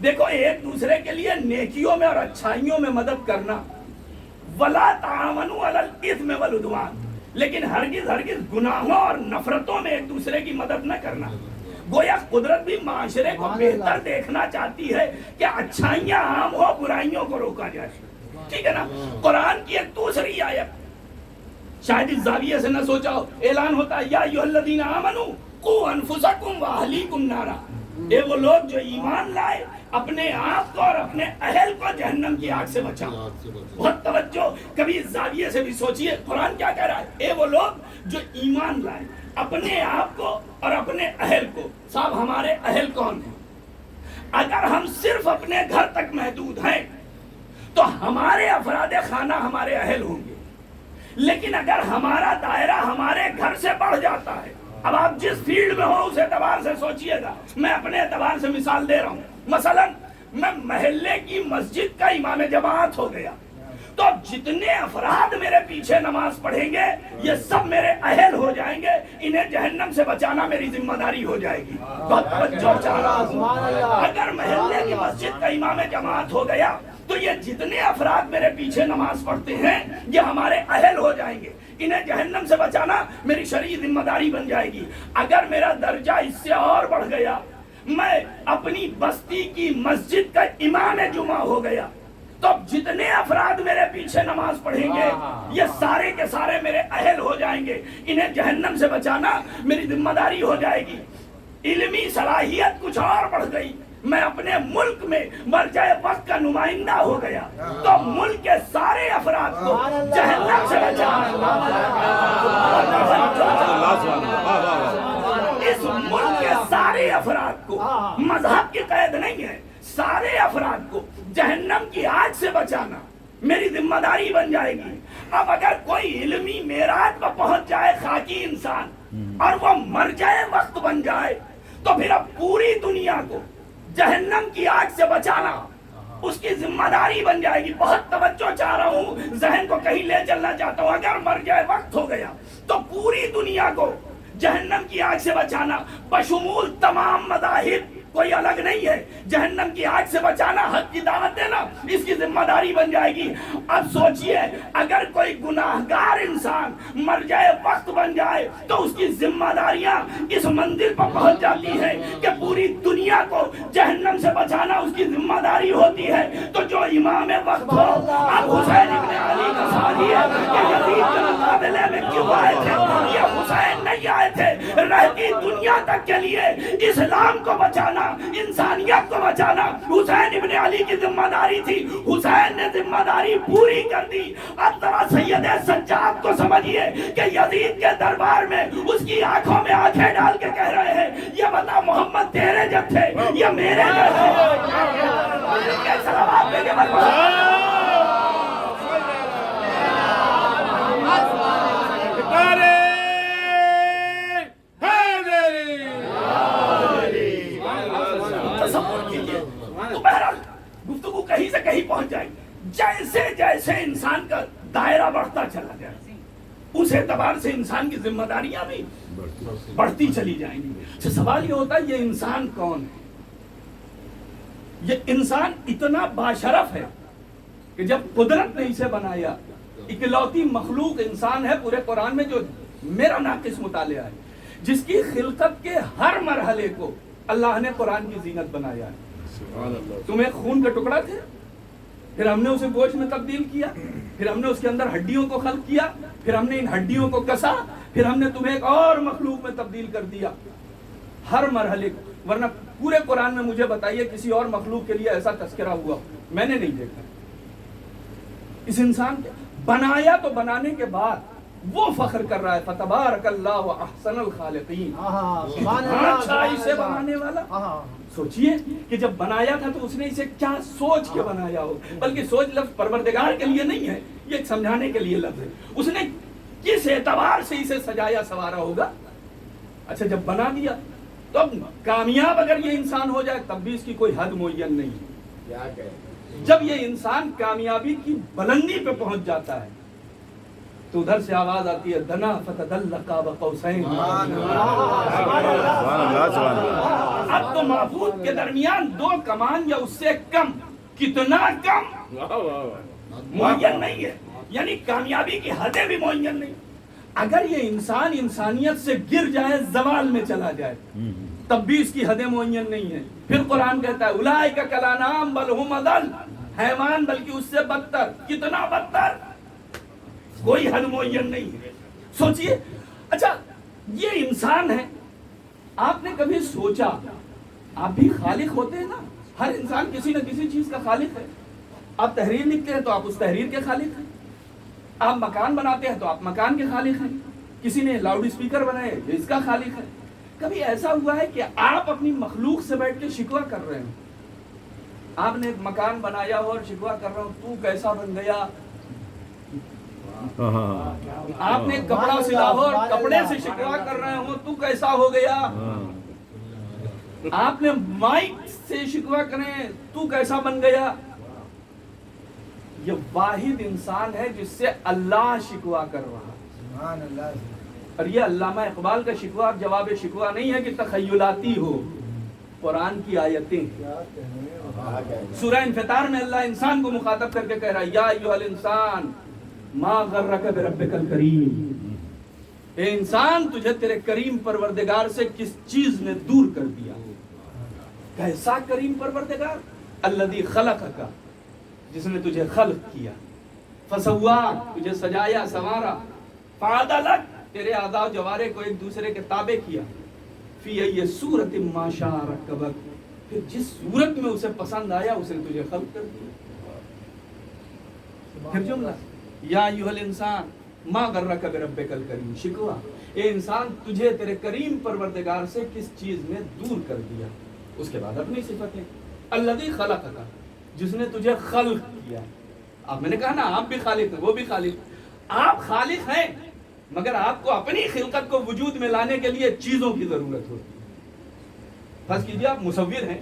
دیکھو ایک دوسرے کے لیے نیکیوں میں اور اچھائیوں میں مدد کرنا، ولا تعاونوا علی الاثم والعدوان، لیکن ہرگز گناہوں اور نفرتوں میں ایک دوسرے کی مدد نہ کرنا۔ گویا قدرت بھی معاشرے کو بہتر دیکھنا چاہتی ہے کہ اچھائیاں عام ہو، برائیوں کو روکا جائے۔ ٹھیک ہے نا؟ قرآن کی ایک دوسری آیت شاید اس زاویے سے نہ سوچا ہو، اعلان ہوتا ہے یا ایھا الذین آمنوا قوا انفسکم واہلیکم نارا، اے وہ لوگ جو ایمان لائے اپنے آپ کو اور اپنے اہل کو جہنم کی آگ سے بچاؤ۔ بہت توجہ، کبھی اس زاویے سے بھی سوچئے قرآن کیا کہہ رہا ہے؟ اے وہ لوگ جو ایمان لائے اپنے آپ کو اور اپنے اہل کو۔ صاحب ہمارے اہل کون ہیں؟ اگر ہم صرف اپنے گھر تک محدود ہیں تو ہمارے افراد خانہ ہمارے اہل ہوں گے، لیکن اگر ہمارا دائرہ ہمارے گھر سے بڑھ جاتا ہے، اب آپ جس فیلڈ میں ہو اس اعتبار سے سوچئے گا، میں اپنے اعتبار سے مثال دے رہا ہوں، مثلا میں محلے کی مسجد کا امام جماعت ہو گیا تو اب جتنے افراد میرے پیچھے نماز پڑھیں گے یہ سب میرے اہل ہو جائیں گے، انہیں جہنم سے بچانا میری ذمہ داری ہو جائے گی۔ بہت توجہ چاہ رہا ہوں، اگر محلے کی مسجد کا امام جماعت ہو گیا تو یہ جتنے افراد میرے پیچھے نماز پڑھتے ہیں یہ ہمارے اہل ہو جائیں گے، انہیں جہنم سے بچانا میری شرعی ذمہ داری بن جائے گی۔ اگر میرا درجہ اس سے اور بڑھ گیا، میں اپنی بستی کی مسجد کا امام جمعہ ہو گیا تو اب جتنے افراد میرے پیچھے نماز پڑھیں گے یہ سارے کے سارے میرے اہل ہو جائیں گے، انہیں جہنم سے بچانا میری ذمہ داری ہو جائے گی۔ علمی صلاحیت کچھ اور بڑھ گئی، میں اپنے ملک میں مرجع وقت کا نمائندہ ہو گیا تو ملک کے سارے افراد کو جہنم سے بچانا، اس ملک کے سارے افراد کو، مذہب کی قید نہیں ہے، سارے افراد کو جہنم کی آگ سے بچانا میری ذمہ داری بن جائے گی۔ اب اگر کوئی علمی معراج پر پہنچ جائے خاکی انسان اور وہ مرجع وقت بن جائے تو پھر اب پوری دنیا کو جہنم کی آگ سے بچانا اس کی ذمہ داری بن جائے گی. بہت توجہ چاہ رہا ہوں, ذہن کو کہیں لے چلنا چاہتا ہوں. اگر مر جائے, وقت ہو گیا, تو پوری دنیا کو جہنم کی آگ سے بچانا بشمول تمام مذاہب, کوئی الگ نہیں ہے. جہنم کی آگ سے بچانا, حق کی دعوت دینا, اس کی ذمہ داری بن جائے گی. اب سوچئے, اگر کوئی گناہگار انسان مر جائے, وقت بن جائے, تو اس کی ذمہ داریاں اس منزل پر پہنچ جاتی ہیں کہ پوری دنیا کو جہنم سے بچانا اس کی ذمہ داری ہوتی ہے. تو جو امام وقت ہو, اب حسین ابن علی کا سوال یہ ہے کہ یزید کے مقابلے میں کیوں آئے تھے؟ یہ حسین نہیں آئے تھے, رہتی دنیا تک کے لیے اسلام کو بچانا, انسانیت کو بچانا حسین ابن علی کی ذمہ داری تھی. حسین نے ذمہ داری پوری کر دی. اب ذرا سید سجاد کو سمجھیے کہ یزید کے دربار میں اس کی آنکھوں میں آنکھیں ڈال کے کہہ رہے ہیں, یہ بتا محمد تیرے جب تھے یا میرے جب تھے؟ کیسا جواب دیں گے تو بہرحال گفتگو کہیں سے کہیں پہنچ جائے گی. جیسے جیسے انسان کا دائرہ بڑھتا چلا جائے, اس اعتبار سے انسان کی ذمہ داریاں بھی بڑھتی چلی جائیں گی. سوال یہ ہوتا ہے, یہ انسان کون ہے؟ یہ انسان اتنا باشرف ہے کہ جب قدرت نے اسے بنایا, اکلوتی مخلوق انسان ہے پورے قرآن میں جو میرا ناقص مطالعہ ہے, جس کی خلقت کے ہر مرحلے کو اللہ نے قرآن کی زینت بنایا ہے. تم ایک خون کا ٹکڑا تھے, پھر ہم نے اسے گوشت میں تبدیل کیا, پھر ہم نے اس کے اندر ہڈیوں کو خلق کیا, پھر ہم نے ان ہڈیوں کو کسا, پھر ہم نے تمہیں ایک اور مخلوق میں تبدیل کر دیا. ہر مرحلے کو, ورنہ پورے قرآن میں مجھے بتائیے کسی اور مخلوق کے لیے ایسا تذکرہ ہوا, میں نے نہیں دیکھا. اس انسان کے بنایا تو بنانے کے بعد وہ فخر کر رہا ہے, فتبارک اللہ احسن الخالقین, اچھا اسے بنانے والا. سوچئے کہ جب بنایا تھا تو اس نے اسے کیا سوچ کے بنایا ہو, بلکہ سوچ لفظ پروردگار کے لیے نہیں ہے, یہ ایک سمجھانے کے لیے لفظ ہے. اس نے کس اعتبار سے اسے سجایا سوارا ہوگا. اچھا جب بنا دیا تو اب کامیاب اگر یہ انسان ہو جائے تب بھی اس کی کوئی حد معین نہیں ہے. جب یہ انسان کامیابی کی بلندی پہ پہنچ جاتا ہے تو ادھر سے آواز آتی ہے, دنا فتدل قاب قوسین. اب تو محفوظ کے درمیان 2 کمان یا اس سے کم, کتنا کم معین نہیں ہے, یعنی کامیابی کی حدیں بھی معین نہیں. اگر یہ انسان انسانیت سے گر جائے, زوال میں چلا جائے, تب بھی اس کی حدیں معین نہیں ہے. پھر قرآن کہتا ہے اولئک کالانعام بل ھم اضل, حیوان بلکہ اس سے بدتر. کتنا بدتر, کوئی حد معین نہیں ہے. سوچئے, اچھا یہ انسان ہے, آپ نے کبھی سوچا آپ بھی خالق ہوتے ہیں نا؟ ہر انسان کسی نہ کسی چیز کا خالق ہے. آپ تحریر لکھتے ہیں تو آپ اس تحریر کے خالق ہیں, آپ مکان بناتے ہیں تو آپ مکان کے خالق ہیں, کسی نے لاؤڈ اسپیکر بنائے یہ اس کا خالق ہے. کبھی ایسا ہوا ہے کہ آپ اپنی مخلوق سے بیٹھ کے شکوہ کر رہے ہیں, آپ نے ایک مکان بنایا ہو اور شکوہ کر رہے ہو تو کیسا بن گیا, آپ نے کپڑا سلا ہو اور کپڑے سے شکوہ کر رہے ہو تو کیسا ہو گیا, آپ نے مائک سے شکوہ کریں تو کیسا بن گیا. یہ واحد انسان ہے جس سے اللہ شکوہ کر رہا ہے. اور یہ علامہ اقبال کا شکوہ جواب شکوہ نہیں ہے کہ تخیلاتی ہو, قرآن کی آیتیں. سورہ انفطار میں اللہ انسان کو مخاطب کر کے کہہ رہا ہے, یا ایھا الانسان ما غرک بربک الکریم, اے انسان تجھے تیرے کریم پروردگار سے کس چیز نے دور کر دیا. کیسا کریم پروردگار؟ الذی خلقک, جس نے تجھے خلق کیا, فسواک, تجھے سجایا سنوارا, فعدلک, تیرے اعضاء و جوارح کو ایک دوسرے کے تابع کیا, فی ای صورت ما شاء رکبک, پھر جس صورت میں اسے پسند آیا اسے تجھے خلق کر دیا. پھر جملہ یا ایھا الانسان ما غرک بربک الکریم, شکوہ, اے انسان تجھے تیرے کریم پروردگار سے کس چیز نے دور کر دیا. اس کے بعد اپنی صفتیں, الذی خلقک, جس نے تجھے خلق کیا. اب میں نے کہا نا آپ بھی خالق ہیں, وہ بھی خالق. آپ خالق ہیں مگر آپ کو اپنی خلقت کو وجود میں لانے کے لیے چیزوں کی ضرورت ہوتی ہے. فرض کیجیے آپ مصور ہیں,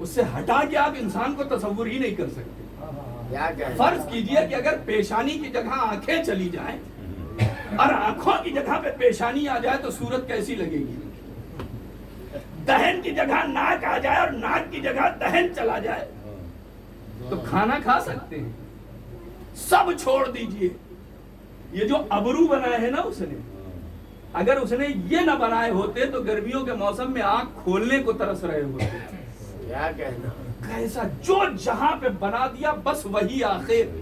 اس سے ہٹا کے آپ انسان کو تصور ہی نہیں کر سکتے. فرض کیجئے کہ اگر پیشانی کی جگہ آنکھیں چلی جائیں اور آنکھوں کی جگہ پہ پیشانی آ جائے تو صورت کیسی لگے گی؟ دہن کی جگہ ناک آ جائے اور ناک کی جگہ دہن چلا جائے تو کھانا کھا سکتے ہیں؟ سب چھوڑ دیجئے. یہ جو ابرو بنائے ہیں نا اس نے، اگر اس نے یہ نہ بنائے ہوتے تو گرمیوں کے موسم میں آنکھ کھولنے کو ترس رہے ہوتے. کیا کہنا، کیسا جو جہاں پہ بنا دیا بس وہی آخر.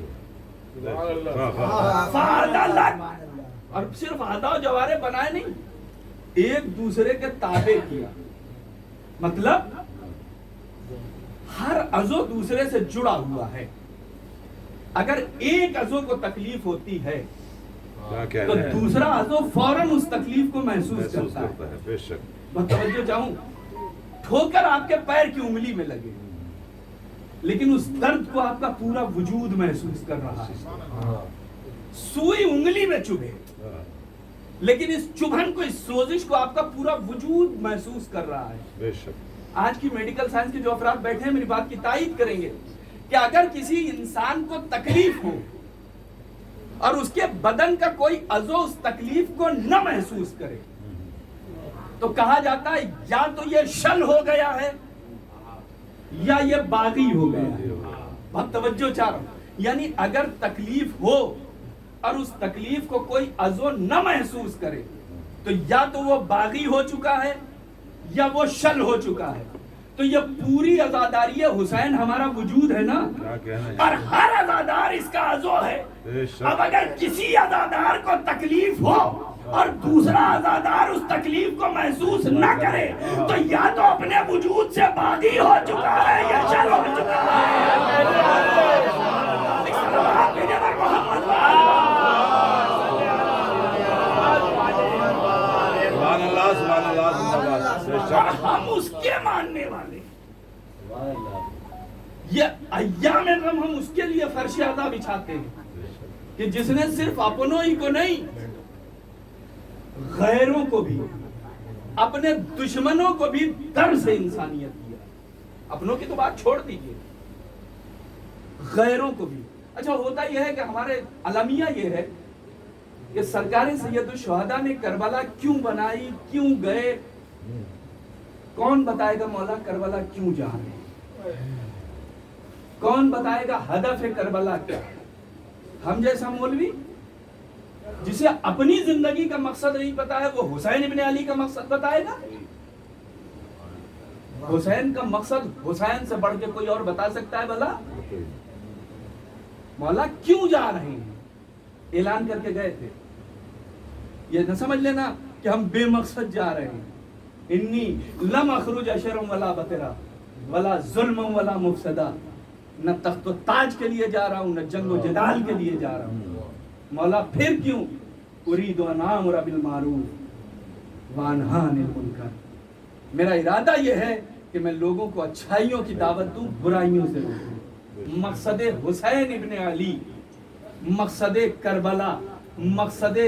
فعادہ لک، اور صرف آدھا و جوارے بنائے نہیں، ایک دوسرے کے تابع کیا. مطلب ہر عضو دوسرے سے جڑا ہوا ہے. اگر ایک عضو کو تکلیف ہوتی ہے تو دوسرا عضو فوراً اس تکلیف کو محسوس کرتا ہے. بے شک. میں توجہ چاہوں، ٹھوکر آپ کے پیر کی انگلی میں لگے لیکن اس درد کو آپ کا پورا وجود محسوس کر رہا ہے. سوئی انگلی میں چبھے لیکن اس چبھن کو، اس سوزش کو آپ کا پورا وجود محسوس کر رہا ہے. بے شک. آج کی میڈیکل سائنس کے جو افراد بیٹھے ہیں میری بات کی تائید کریں گے کہ اگر کسی انسان کو تکلیف ہو اور اس کے بدن کا کوئی عضو اس تکلیف کو نہ محسوس کرے تو کہا جاتا ہے یا تو یہ شل ہو گیا ہے یا یہ باغی ہو گیا ہے. بہت توجہ چاہ رہا ہوں. یعنی اگر تکلیف ہو اور اس تکلیف کو کوئی عضو نہ محسوس کرے تو یا تو وہ باغی ہو چکا ہے یا وہ شل ہو چکا ہے. تو یہ پوری عزاداری حسین ہمارا وجود ہے نا، اور ہر عزادار اس کا عضو ہے. اب اگر کسی عزادار کو تکلیف ہو اور دوسرا عزادار اس تکلیف کو محسوس نہ کرے تو یا تو اپنے وجود سے باغی ہو چکا ہے یا شل ہو چکا ہے. ہم اس کے ماننے والے، یہ ایام غم ہم اس کے لیے فرش عزا بچھاتے ہیں کہ جس نے صرف اپنوں ہی کو نہیں غیروں کو بھی، اپنے دشمنوں کو بھی در سے انسانیت دیا. اپنوں کی تو بات چھوڑ دیجیے، غیروں کو بھی. اچھا ہوتا یہ ہے کہ ہمارے المیہ یہ ہے کہ سرکار سید الشہداء نے کربلا کیوں بنائی، کیوں گئے؟ کون بتائے گا مولا کربلا کیوں جا رہے ہیں؟ کون بتائے گا ہدف کربلا کیا؟ ہم جیسا مولوی جسے اپنی زندگی کا مقصد نہیں پتا ہے وہ حسین ابن علی کا مقصد بتائے گا؟ حسین کا مقصد حسین سے بڑھ کے کوئی اور بتا سکتا ہے بھلا؟ مولا کیوں جا رہے ہیں؟ اعلان کر کے گئے تھے. یہ نہ سمجھ لینا کہ ہم بے مقصد جا رہے ہیں. انی لم اخرج اشرا ولا بطرا ولا ظلم ولا مفسدا. نہ تخت و تاج کے لیے جا رہا ہوں نہ جنگ و جدال کے لیے جا رہا ہوں. مولا پھر کیوں؟ اريد ان امر بالمعروف وانہا عن المنکر. میرا ارادہ یہ ہے کہ میں لوگوں کو اچھائیوں کی دعوت دوں، برائیوں سے روکوں. مقصد حسین ابن علی، مقصد کربلا، مقصد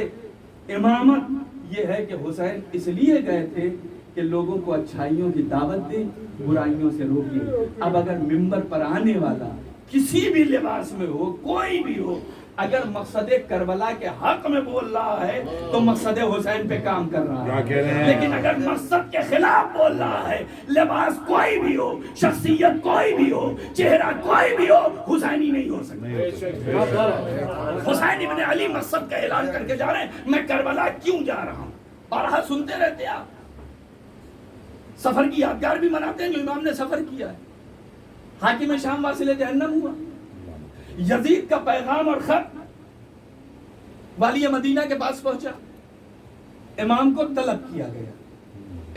امامت یہ ہے کہ حسین اس لیے گئے تھے کہ لوگوں کو اچھائیوں کی دعوت دیں، برائیوں سے روکیں. اب اگر منبر پر آنے والا کسی بھی لباس میں ہو، کوئی بھی ہو، اگر مقصد کربلا کے حق میں بول رہا ہے تو مقصد حسین پہ کام کر رہا ہے. لیکن اگر مقصد کے خلاف بول رہا ہے، لباس کوئی بھی ہو، شخصیت کوئی بھی ہو، چہرہ کوئی بھی ہو، حسینی نہیں ہو سکتا. حسین ابن علی مقصد کا اعلان کر کے جا رہے ہیں، میں کربلا کیوں جا رہا ہوں. اور سنتے رہتے آپ سفر کی یادگار بھی مناتے ہیں جو امام نے سفر کیا ہے. حاکم شام واصل جہنم ہوا. یزید کا پیغام اور خط والی مدینہ کے پاس پہنچا، امام کو طلب کیا گیا.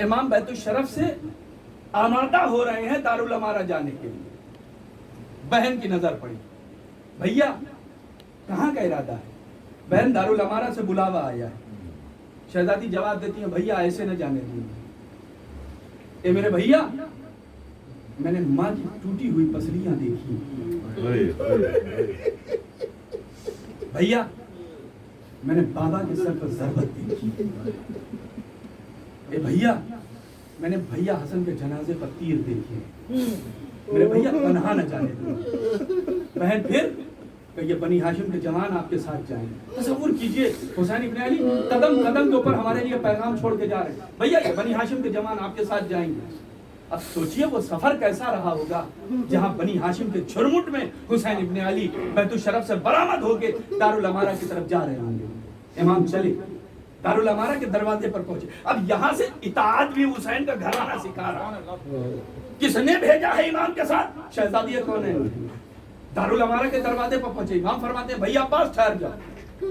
امام بیت الشرف سے آمادہ ہو رہے ہیں دارالامارہ جانے کے لیے. بہن کی نظر پڑی، بھیا کہاں کا ارادہ ہے؟ بہن دارالامارہ سے بلاوا آیا ہے. شہزادی جواب دیتی ہیں، بھیا ایسے نہ جانے دیں. اے میرے بھیا، میں نے ماں کی ٹوٹی ہوئی پسلیاں دیکھی. بھیا میں نے بابا کے سر پر ضربت دیکھی. اے بھیا میں نے بھیا حسن کے جنازے پر تیر دیکھے. میرے بھیا تنہا نہ جانے دو. بہن پھر کہ یہ بنی ہاشم کے جوان آپ کے ساتھ جائیں. تصور کیجئے حسین ابن علی قدم قدم کے اوپر ہمارے لیے پیغام چھوڑ کے جا رہے ہیں, بھیا یہ بنی ہاشم کے جوان آپ کے ساتھ جائیں گے. اب سوچئے وہ سفر کیسا رہا ہوگا جہاں بنی ہاشم کے جھرمٹ میں حسین ابن علی بیت الشرف سے برآمد ہو کے دارالامارہ کی طرف جا رہے ہوں گے. امام چلے دارالامارہ کے دروازے پر پہنچے. اب یہاں سے اطاعت بھی حسین کا گھرانہ سکھا رہا. کس نے بھیجا ہے امام کے ساتھ؟ شہزادی کون ہے؟ دارالامارہ کے دروازے پر پہنچے. امام فرماتے ہیں بھیا عباس ٹھہر جاؤ.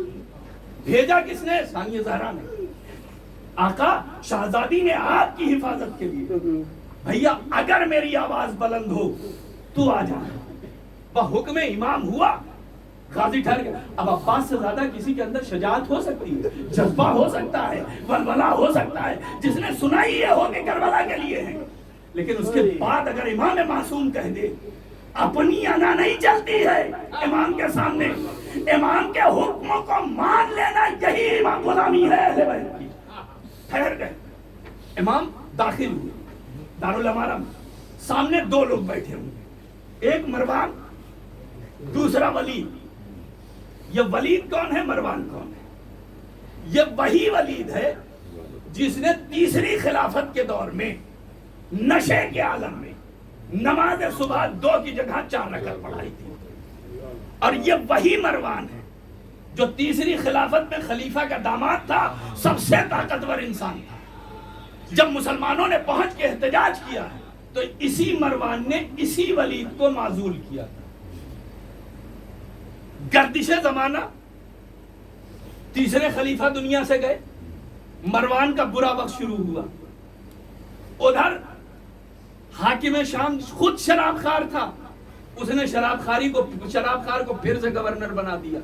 بھیجا کس نے؟ ثانیہ زہرا نے. آقا شہزادی نے آپ کی حفاظت کے لیے. بھیا اگر میری آواز بلند ہو تو آ جا. وہ حکم امام ہوا, غازی ٹھہر گیا. اب عباس سے زیادہ کسی کے اندر شجاعت ہو سکتی ہے, جذبہ ہو سکتا ہے, ولولہ ہو سکتا ہے, جس نے سنا ہی ہو کہ کربلا کے لیے ہے. لیکن اس کے بعد اگر امام معصوم کہہ دے اپنی انا نہیں چلتی ہے امام کے سامنے, امام کے حکموں کو مان لینا یہی امام غلامی ہے اہل بیت کی. ٹھہر گئے. امام داخل ہوئے دارالامارہ میں. سامنے دو لوگ بیٹھے ہوں گے, ایک مروان دوسرا ولید. یہ ولید کون ہے؟ مروان کون ہے؟ یہ وہی ولید ہے جس نے تیسری خلافت کے دور میں نشے کے عالم میں نماز صبح 2 کی جگہ 4 رکعت پڑھائی تھی. اور یہ وہی مروان ہے جو تیسری خلافت میں خلیفہ کا داماد تھا, سب سے طاقتور انسان تھا. جب مسلمانوں نے پہنچ کے احتجاج کیا تو اسی مروان نے اسی ولید کو معزول کیا تھا. گردش زمانہ, تیسرے خلیفہ دنیا سے گئے, مروان کا برا وقت شروع ہوا. ادھر حاکم شام خود شراب خار تھا, اس نے شراب خار کو پھر سے گورنر بنا دیا.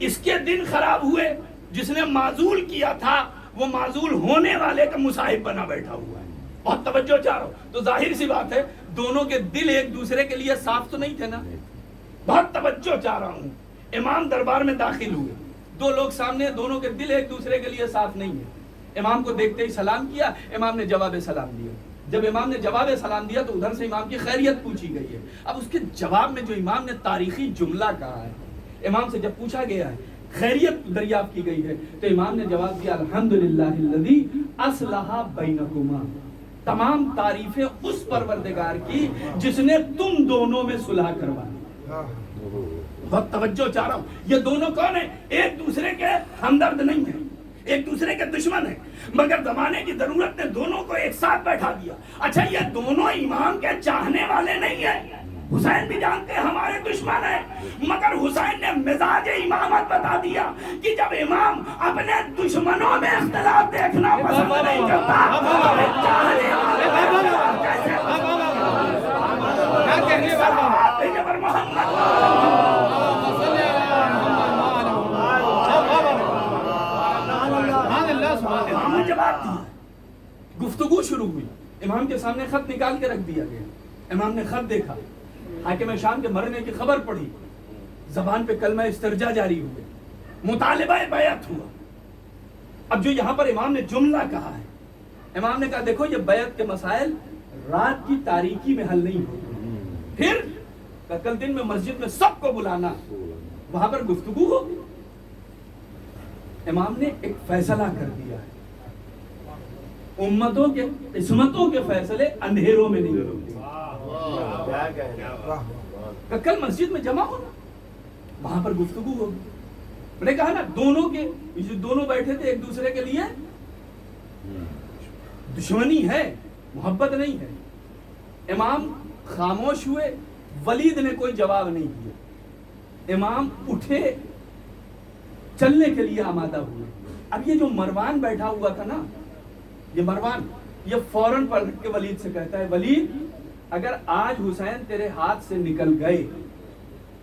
اس کے دن خراب ہوئے. جس نے معزول کیا تھا وہ معزول ہونے والے کا مصاحب بنا بیٹھا ہوا ہے. بہت توجہ چاہ رہا ہوں. تو ظاہر سی بات ہے دونوں کے دل ایک دوسرے کے لیے صاف تو نہیں تھے نا. بہت توجہ چاہ رہا ہوں. امام دربار میں داخل ہوئے, دو لوگ سامنے, دونوں کے دل ایک دوسرے کے لیے صاف نہیں ہے. امام کو دیکھتے ہی سلام کیا. امام نے جواب سلام دیا. جب امام نے جواب سلام دیا تو ادھر سے امام کی خیریت پوچھی گئی ہے. اب اس کے جواب میں جو امام نے تاریخی جملہ کہا ہے, امام سے جب پوچھا گیا ہے خیریت دریافت کی گئی ہے, تو امام نے جواب دیا الحمدللہ الذی اصلح بینکما. تمام تعریفیں اس پروردگار کی جس نے تم دونوں میں صلح کروا دی. بہت توجہ چاہ رہا ہوں. یہ دونوں کون ہیں؟ ایک دوسرے کے ہمدرد نہیں ہیں, ایک دوسرے کے دشمن ہیں, مگر زمانے کی ضرورت نے دونوں کو ایک ساتھ بیٹھا دیا. اچھا یہ دونوں امام کے چاہنے والے نہیں ہیں. حسین بھی جانتے ہیں ہمارے دشمن ہیں, مگر حسین نے مزاج امامت بتا دیا کہ جب امام اپنے دشمنوں میں اختلاف دیکھنا پسند نہیں کرتا, چاہنے امام نے جواب دیا. گفتگو شروع ہوئی. امام کے سامنے خط نکال کے رکھ دیا گیا. امام نے خط دیکھا, حاکم شام کے مرنے کی خبر پڑھی, زبان پہ کلمہ استرجا جاری ہوئے, مطالبہ بیعت ہوا. اب جو یہاں پر امام نے جملہ کہا ہے, امام نے کہا دیکھو یہ بیعت کے مسائل رات کی تاریکی میں حل نہیں ہوتے. پھر کل دن میں مسجد میں سب کو بلانا, وہاں پر گفتگو ہوگی. امام نے ایک فیصلہ کر دیا ہے, امتوں کے قسمتوں کے فیصلے اندھیروں میں نہیں ہوتے. کل مسجد میں جمع ہونا, وہاں پر گفتگو ہوگی. میں نے کہا نا دونوں بیٹھے تھے ایک دوسرے کے لیے دشمنی ہے, محبت نہیں ہے. امام خاموش ہوئے, ولید نے کوئی جواب نہیں دیا. امام اٹھے, چلنے کے لیے آمادہ ہوئے. اب یہ جو مروان بیٹھا ہوا تھا نا, یہ مروان یہ فوراً پلٹ کے ولید سے کہتا ہے ولید اگر آج حسین تیرے ہاتھ سے نکل گئے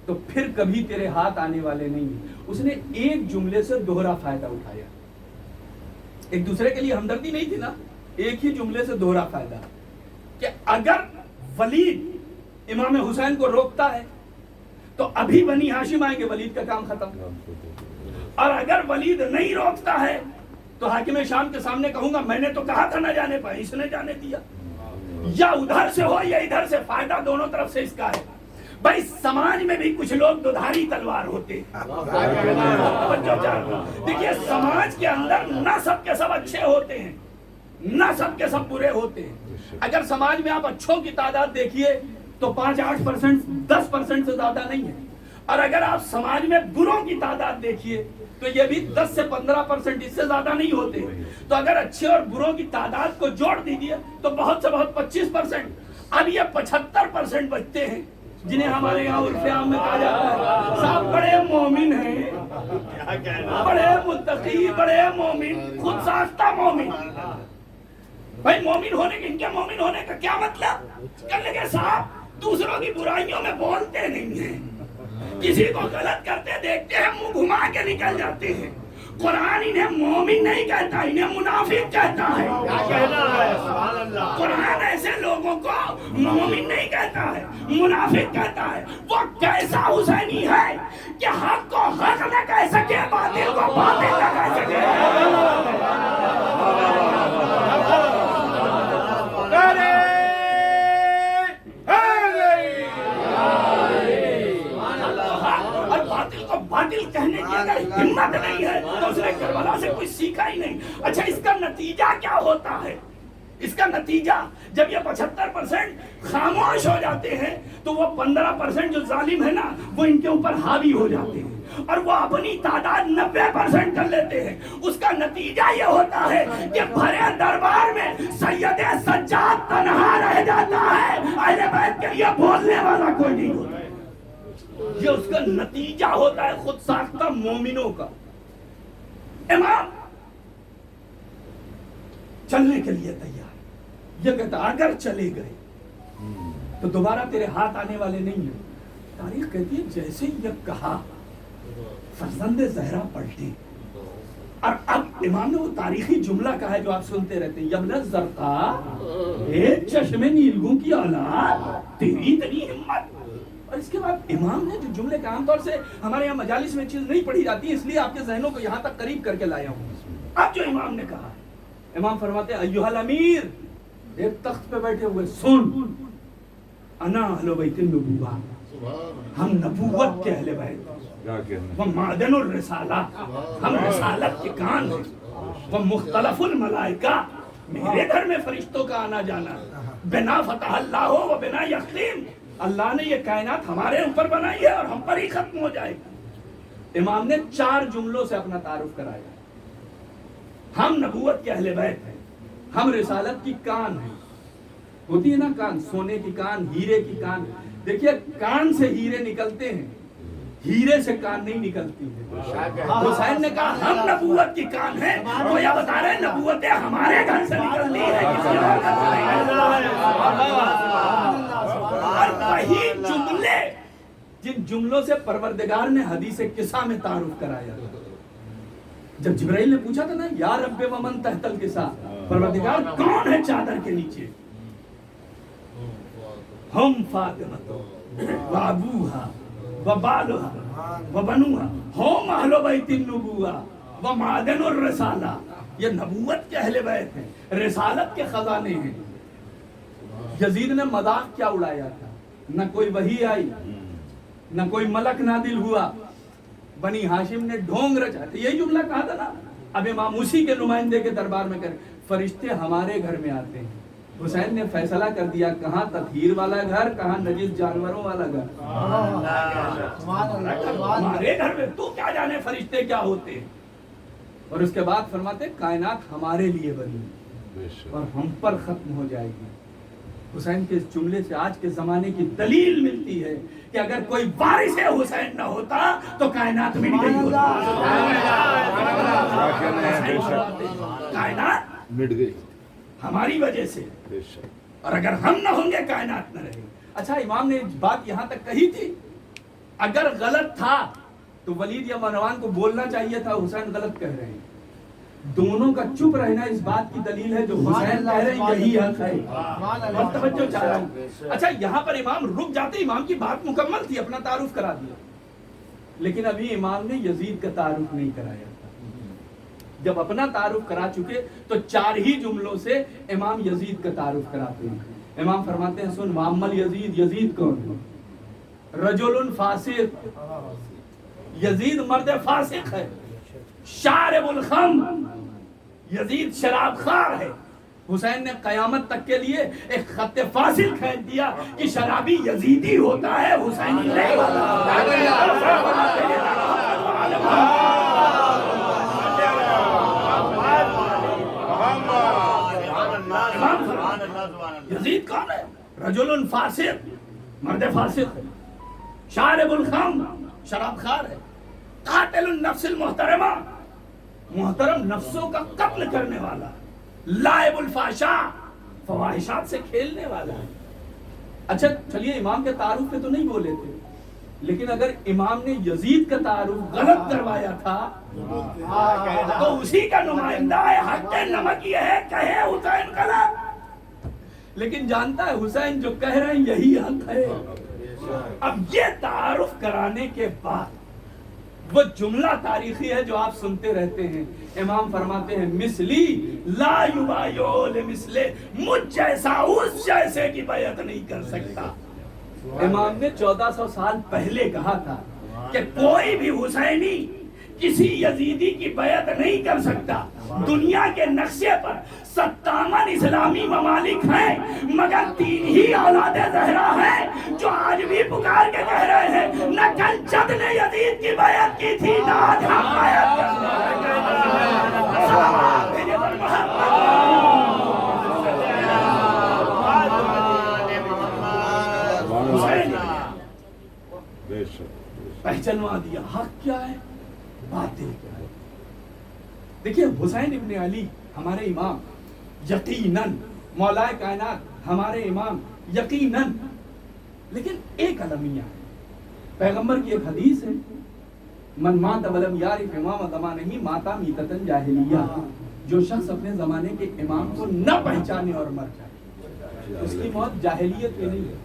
تو پھر کبھی تیرے ہاتھ آنے والے نہیں ہیں. اس نے ایک جملے سے دوہرا فائدہ اٹھایا. ایک دوسرے کے لیے ہمدردی نہیں تھی نا, ایک ہی جملے سے دوہرا فائدہ کہ اگر ولید امام حسین کو روکتا ہے تو ابھی بنی ہاشم آئیں گے, ولید کا کام ختم. اور اگر ولید نہیں روکتا ہے تو حاکم شام کے سامنے کہوں گا میں نے تو کہا تھا نہ جانے پائے, اس نے جانے دیا. یا ادھر سے ہو یا ادھر سے، فائدہ دونوں طرف سے اس کا ہے۔ بھائی سماج میں بھی کچھ لوگ دودھاری تلوار ہوتے ہیں۔ دیکھیے سماج کے اندر نہ سب کے سب اچھے ہوتے ہیں، نہ سب کے سب برے ہوتے ہیں۔ اگر سماج میں آپ اچھوں کی تعداد دیکھیے تو 5-8%، 10% سے زیادہ نہیں ہے، اور اگر آپ سماج میں بروں کی تعداد دیکھیے تو یہ بھی 10 سے 15%، اس سے زیادہ نہیں ہوتے۔ تو اگر اچھے اور بروں کی تعداد کو جوڑ دیجیے تو بہت سے بہت 25%۔ اب یہ 75% بچتے ہیں جنہیں ہمارے یہاں عرف عام میں کہا جاتا ہے صاحب بڑے مومن ہیں، بڑے متقی، بڑے مومن، خود ساختہ مومن۔ بھائی مومن ہونے کے، ان کے مومن ہونے کا کیا مطلب؟ کہنے لگے صاحب دوسروں کی برائیوں میں بولتے نہیں ہیں، کسی کو غلط کرتے دیکھتے ہیں منہ گھما کے نکل جاتے ہیں۔ قرآن انہیں مومن نہیں کہتا، انہیں منافق کہتا ہے۔ قرآن ایسے لوگوں کو مومن نہیں کہتا ہے، منافق کہتا ہے۔ وہ کیسا حسینی ہے کہ حق کو حق نہ کہہ سکے، باطل کو باطل نہ کہہ سکے۔ باطل کہنے کی اگر ہمت نہیں ہے تو اس نے کربلا سے کوئی سیکھا ہی نہیں۔ اچھا اس کا نتیجہ کیا ہوتا ہے؟ اس کا نتیجہ جب یہ 75% خاموش ہو جاتے ہیں تو وہ 15% جو ظالم ہے نا وہ ان کے اوپر حاوی ہو جاتے ہیں اور وہ اپنی تعداد 90% کر لیتے ہیں۔ اس کا نتیجہ یہ ہوتا ہے کہ بھرے دربار میں سید سجاد تنہا رہ جاتا ہے، اہل بیت کے لیے بولنے والا کوئی نہیں ہوتا۔ یہ اس کا نتیجہ ہوتا ہے خود ساختہ مومنوں کا۔ امام چلنے کے لیے تیار، یہ کہتا اگر چلے گئے تو دوبارہ تیرے ہاتھ آنے والے نہیں ہیں۔ تاریخ کہتی ہے جیسے یہ کہا فرزند زہرا پلٹی، اور اب امام نے وہ تاریخی جملہ کہا ہے جو آپ سنتے رہتے ہیں، یمن الزرقاء ایک چشم نیلگوں کی اولاد تیری اتنی ہمت۔ اور اس کے بعد امام نے جو جملے کا عام طور سے ہمارے یہاں مجالس میں چیز نہیں پڑھی جاتی، اس لیے آپ کے ذہنوں کو یہاں تک قریب کر کے لایا ہوں۔ اب جو امام نے کہا، امام فرماتے ہیں ایھا الامیر، ایک تخت پہ بیٹھے ہوئے، سن انا اہل بیت النبوہ، ہم نبوت کے اہل بیت، وہ معدن الرسالہ، ہم رسالت کے کان ہیں، وہ مختلف الملائکہ، میرے گھر میں فرشتوں کا آنا جانا، بنا فتح اللہ و بنا یختیم، اللہ نے یہ کائنات ہمارے اوپر بنائی ہے اور ہم پر ہی ختم ہو جائے گی۔ امام نے 4 جملوں سے اپنا تعارف کرایا، ہم نبوت کے اہل بیت ہیں، ہم رسالت کی کان ہیں۔ ہوتی ہے نا کان، سونے کی کان، ہیرے کی کان۔ دیکھیے کان سے ہیرے نکلتے ہیں، ہیرے سے کان نہیں نکلتی ہے۔ حسین نے کہا ہم نبوت کی کان ہیں، تو یہ بتا رہے ہیں نبوتیں ہمارے گھر سے نکلتی ہے، کسی اور گھر سے نہیں۔ اور وہی جملے جن جملوں سے پروردگار نے حدیث قصہ میں تعارف کرایا، جب جبرائیل نے پوچھا تھا نا یا رب ومن تحت القصہ، پروردگار کون ہے چادر کے نیچے؟ ہم فاطمہ و ابوہا و بالہا و بنوہا ہم اہل بیت النبوہ و معدن الرسالہ۔ یہ نبوت کے اہل بیت ہیں، رسالت کے خزانے ہیں۔ یزید نے مذاق کیا اڑایا تھا، نہ کوئی وحی آئی، نہ کوئی ملک نازل ہوا، بنی ہاشم نے ڈھونگ رچا تھا۔ یہی جملہ کہا تھا نا، اب امام اسی کے نمائندے کے دربار میں کریں، فرشتے ہمارے گھر میں آتے ہیں۔ حسین نے فیصلہ کر دیا کہاں تطہیر والا گھر، کہاں نجس جانوروں والا گھر۔ ہمارے گھر میں تو کیا جانے فرشتے کیا ہوتے ہیں۔ اور اس کے بعد فرماتے کائنات ہمارے لیے بنی اور ہم پر ختم ہو جائے گی۔ حسین کے اس جملے سے آج کے زمانے کی دلیل ملتی ہے کہ اگر کوئی وارث حسین نہ ہوتا تو کائنات مٹ گئی ہوتی، کائنات مٹ گئی ہماری وجہ سے، اور اگر ہم نہ ہوں گے کائنات نہ رہے گی۔ اچھا امام نے بات یہاں تک کہی تھی، اگر غلط تھا تو ولید یا مروان کو بولنا چاہیے تھا حسین غلط کہہ رہے ہیں۔ دونوں کا چپ رہنا اس بات کی دلیل ہے جو حسین کہہ رہے ہیں یہی حق ہے۔ اور توجہ چاہ رہا ہوں، اچھا یہاں پر امام رک جاتے، امام کی بات مکمل تھی، اپنا تعارف کرا دیا، لیکن ابھی امام نے یزید کا تعارف نہیں کرایا تھا۔ جب اپنا تعارف کرا چکے تو 4 ہی جملوں سے امام یزید کا تعارف کراتے ہیں۔ امام فرماتے ہیں سن معمل یزید، یزید کون ہے؟ رجل فاسق، یزید مرد فاسق ہے، شارب الخمر، یزید شراب خار ہے۔ حسین نے قیامت تک کے لیے ایک خط فاصل کھینچ دیا کہ شرابی یزیدی ہوتا ہے، حسینی نہیں یزید کون ہے؟ رجل فاسق، مرد فاسق ہے، شارب الخمر، شراب خار ہے، قاتل النفس المحترمہ، محترم نفسوں کا قتل کرنے والا، لائب الفاشا، فواحشات سے کھیلنے والا ہے۔ اچھا چلیے امام کے تعارف پہ تو نہیں بولے تھے، لیکن اگر امام نے یزید کا تعارف غلط کروایا تھا تو اسی کا نمائندہ ہے، حق نمک یہ ہے کہے حسین غلط، لیکن جانتا ہے حسین جو کہہ رہے ہیں یہی حق ہے۔ اب یہ تعارف کرانے کے بعد وہ جملہ تاریخی ہے جو آپ سنتے رہتے ہیں، امام فرماتے ہیں مثلی لا یبایع لمثلہ، مجھ جیسا اس جیسے کی بیعت نہیں کر سکتا۔ امام نے 1400 سال پہلے کہا تھا کہ کوئی بھی حسینی کسی یزیدی کی بیعت نہیں کر سکتا۔ دنیا کے نقشے پر 57 اسلامی ممالک ہیں مگر 3 ہی اولاد زہرا ہیں جو آج بھی پکار کے کہہ رہے ہیں نہ کنچد نے یزید کی بیعت کی تھی نہ آج ہم بیعت کرتے ہیں۔ پہچانوا دیا حق کیا ہے، باطل کیا ہے۔ دیکھیے حسین ابن علی ہمارے امام یقیناً، مولا کائنات ہمارے امام یقیناً، لیکن ایک المیہ ہے۔ پیغمبر کی ایک حدیث ہے من مات ولم یعرف امام زمانہ ماتا میتۃ جاہلیہ، جو شخص اپنے زمانے کے امام کو نہ پہچانے اور مر جائے اس کی موت جاہلیت کی نہیں ہے،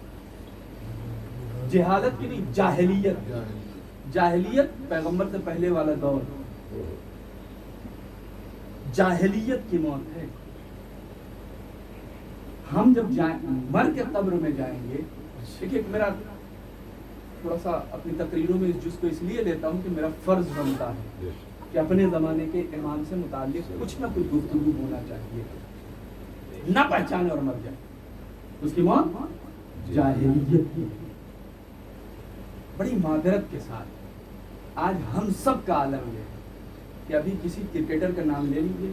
جہالت کی نہیں، جاہلیت۔ جاہلیت پیغمبر سے پہلے والا دور، جاہلیت کی موت ہے۔ ہم جب مر کے قبر میں جائیں گے، دیکھیے میرا تھوڑا سا اپنی تقریروں میں اس جز کو اس لیے لیتا ہوں کہ میرا فرض بنتا ہے کہ اپنے زمانے کے امام سے متعلق کچھ نہ کچھ گفتگو ہونا چاہیے، نہ پہچانے اور مر جائے اس کی موت جاہلیت کی۔ بڑی معذرت کے ساتھ آج ہم سب کا عالم یہ ہے کہ ابھی کسی کرکٹر کا نام لے لیجیے،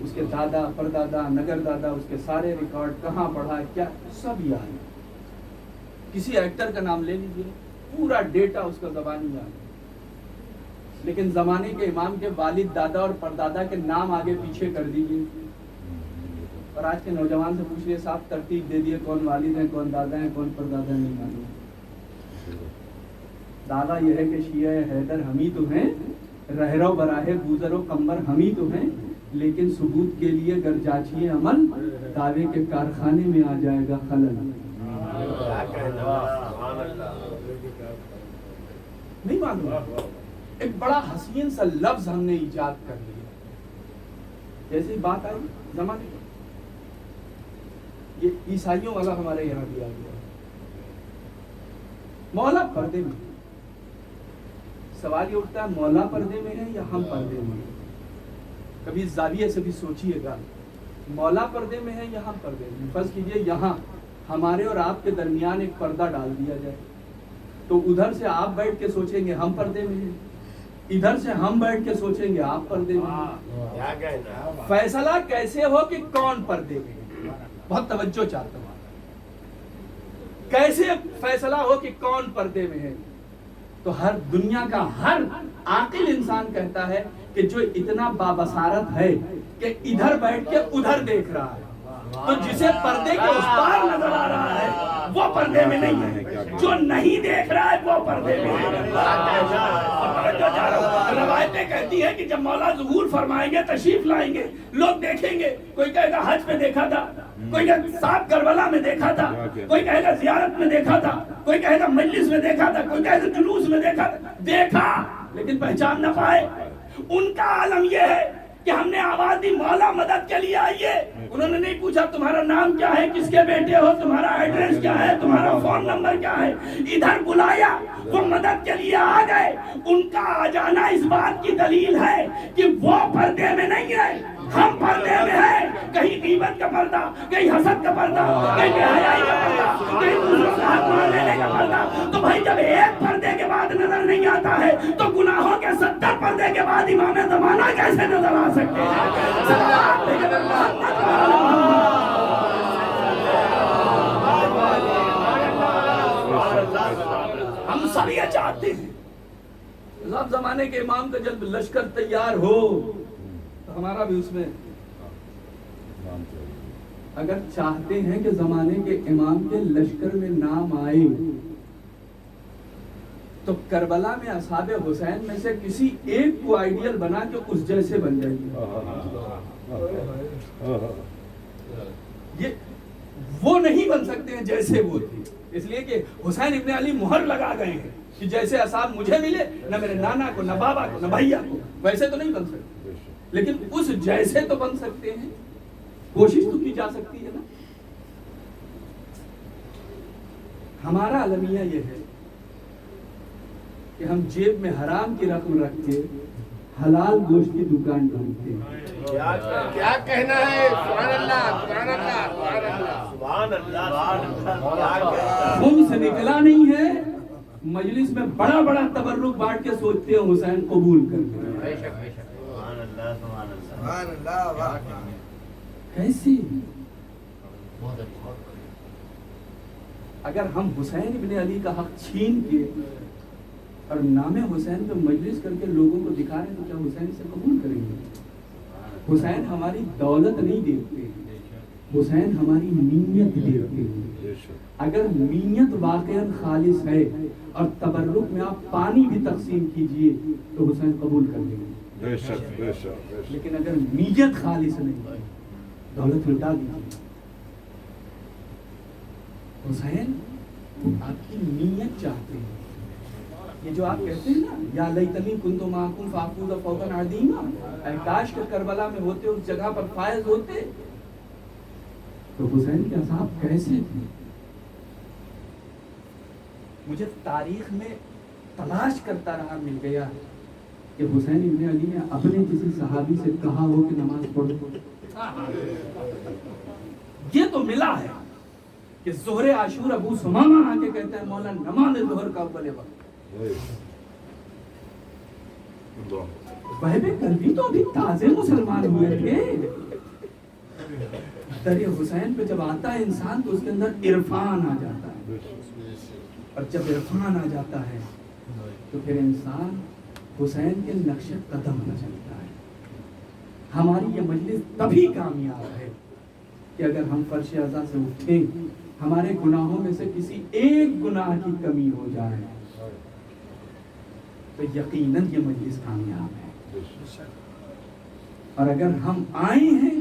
اس کے دادا پردادا نگر دادا اس کے سارے ریکارڈ کہاں پڑھا کیا سب یاد ہے۔ کسی ایکٹر کا نام لے لیجیے، پورا ڈیٹا اس کا زبانی یاد ہے، لیکن زمانے کے امام کے والد دادا اور پردادا کے نام آگے پیچھے کر دیجیے اور آج کے نوجوان سے پوچھئے صاحب ترتیب دے دیے کون والد ہیں کون دادا ہیں کون پردادا نہیں معلوم۔ دادا یہ ہے کہ شیعہ حیدر ہم ہی تو ہیں، رہرو براہ گوزر و کمبر ہم ہی تو ہیں، لیکن ثبوت کے لیے گر جاچیے عمل دعوے کے کارخانے میں آ جائے گا خلل۔ نہیں معلوم، ایک بڑا حسین سا لفظ ہم نے ایجاد کر لیا، جیسی بات آئی زمانے میں یہ عیسائیوں والا ہمارے یہاں بھی آ گیا۔ مولا پردے میں، سوال یہ اٹھتا ہے مولا پردے میں ہے یا ہم پردے میں ہیں؟ کبھی زاویے سے بھی سوچئے گا، مولا پردے میں ہے یا ہم پردے میں؟ فرض کیجئے یہاں ہمارے اور آپ کے درمیان ایک پردہ ڈال دیا جائے تو ادھر سے آپ بیٹھ کے سوچیں گے ہم پردے میں ہیں، ادھر سے ہم بیٹھ کے سوچیں گے آپ پردے میں ہیں۔ فیصلہ کیسے ہو کہ کون پردے میں ہے؟ بہت توجہ چاہتا ہوں، کیسے فیصلہ ہو کہ کون پردے میں ہے؟ تو ہر دنیا کا ہر عاقل انسان کہتا ہے کہ جو اتنا بابصارت ہے کہ ادھر بیٹھ کے ادھر دیکھ رہا ہے تو جسے پردے کے اس پار نظر آ رہا ہے وہ پردے میں نہیں ہے، جو نہیں دیکھ رہا ہے وہ پردے میں ہے۔ روایتیں کہتی ہیں کہ جب مولا ظہور فرمائیں گے تشریف لائیں گے لوگ دیکھیں گے، کوئی کہے گا حج میں دیکھا تھا، کوئی کہے گا ساتھ کربلا میں دیکھا تھا، کوئی کہے گا زیارت میں دیکھا تھا، کوئی کہے گا مجلس میں دیکھا تھا، کوئی کہے گا جلوس میں دیکھا تھا، دیکھا لیکن پہچان نہ پائے۔ ان کا عالم یہ ہے کہ ہم نے آواز دی مولا مدد کے لیے آئیے. انہوں نے نہیں پوچھا تمہارا نام کیا ہے, کس کے بیٹے ہو, تمہارا ایڈریس کیا ہے, تمہارا فون نمبر کیا ہے. ادھر بلایا, وہ مدد کے لیے آ گئے. ان کا آ جانا اس بات کی دلیل ہے کہ وہ پردے میں نہیں ہے, ہم پردے میں ہیں. کہیں غیبت کا پردہ, کہیں حسد کا پردہ, کہیں بے حیائی کا پردہ, کہیں دوسروں کا حق مان لینے کا پردہ. تو بھائی جب ایک پردے کے بعد نظر نہیں آتا ہے تو گناہوں کے 70 پردے کے بعد امام زمانہ کیسے نظر آ سکتے ہیں؟ ہم سب یہ چاہتے ہیں سب زمانے کے امام کا جب لشکر تیار ہو تو ہمارا بھی اس میں, اگر چاہتے ہیں کہ زمانے کے امام کے لشکر میں نام آئے تو کربلا میں اصحاب حسین میں سے کسی ایک کو آئیڈیل بنا کے اس جیسے بن جائے گی. یہ وہ نہیں بن سکتے ہیں جیسے وہ تھے, اس لیے کہ حسین ابن علی مہر لگا گئے ہیں کہ جیسے اصحاب مجھے ملے, نہ میرے نانا کو, نہ بابا کو, نہ بھیا کو, ویسے تو نہیں بن سکتے لیکن اس جیسے تو بن سکتے ہیں. کوشش تو کی جا سکتی ہے نا. ہمارا المیہ یہ ہے کہ ہم جیب میں حرام کی رقم رکھ کے حلال گوشت کی دکان ڈھونڈتے ہیں. کیا کہنا ہے؟ سبحان اللہ, سبحان اللہ, سبحان اللہ. خون سے نکلا نہیں ہے, مجلس میں بڑا بڑا تبرک بانٹ کے سوچتے ہیں حسین قبول کرتے ہیں. کیسی اگر ہم حسین ابن علی کا حق چھین کے اور نام حسین پہ مجلس کر کے لوگوں کو دکھا رہے ہیں تو کیا حسین سے قبول کریں گے؟ حسین ہماری دولت نہیں دیکھتے, حسین ہماری نیت دیکھتے ہیں. اگر نیت واقعا خالص ہے اور تبرک میں آپ پانی بھی تقسیم کیجئے تو حسین قبول کر لیں گے. لیکن اگر نیت خالص نہیں, دولت لٹا دیجیے. حسین آپ کی نیت چاہتے ہیں. یہ جو آپ کہتے ہیں نا یا لیتنی کنت معکم فافوز فوقا عظیما, اے کاش کہ کربلا میں ہوتے, اس جگہ پر فائز ہوتے. تو حسین کے اصحاب کیسے تھے؟ مجھے تاریخ میں تلاش کرتا رہا, مل گیا کہ حسین ابن علی نے اپنے کسی صحابی سے کہا ہو کہ نماز پڑھو. یہ تو ملا ہے کہ ظہر عاشور ابو سمامہ آ کے کہتے ہیں مولا نماز ظہر کا اول وقت. بہبے کلبی تو ابھی تازے مسلمان ہوئے تھے. در حسین پہ جب آتا ہے انسان تو اس کے اندر عرفان آ جاتا ہے, اور جب عرفان آ جاتا ہے تو پھر انسان حسین کے نقش قدم پر چلتا ہے. ہماری یہ مجلس تبھی کامیاب ہے کہ اگر ہم فرش عزا سے اٹھیں, ہمارے گناہوں میں سے کسی ایک گناہ کی کمی ہو جائے تو یقیناً یہ مجلس کامیاب ہے. اور اگر ہم آئے ہیں,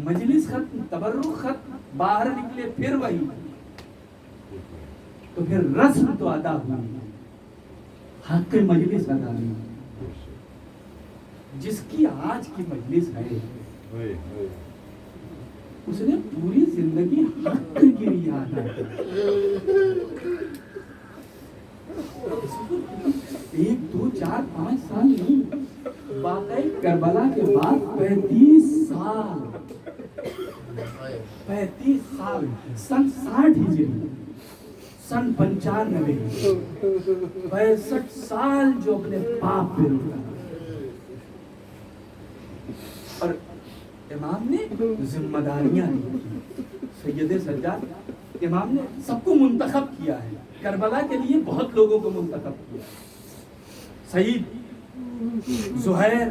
مجلس ختم, تبرک ختم, باہر نکلے پھر وہی, تو پھر رسم تو ادا ہوئی, حق مجلس ادا نہیں. جس کی آج کی مجلس ہے اس نے پوری زندگی حق کی یاد ہے. 1 2 4 5 سال نہیں, واقعی کربلا کے بعد 35 سال, 35 سال, سن 60 ہجری, سن 95, 65 سال جو اپنے باپ پہ رکا. اور امام نے ذمہ داریاں دی. سید سجاد امام نے سب کو منتخب کیا ہے, کربلا کے لیے بہت لوگوں کو منتخب کیا. سعید, زہیر,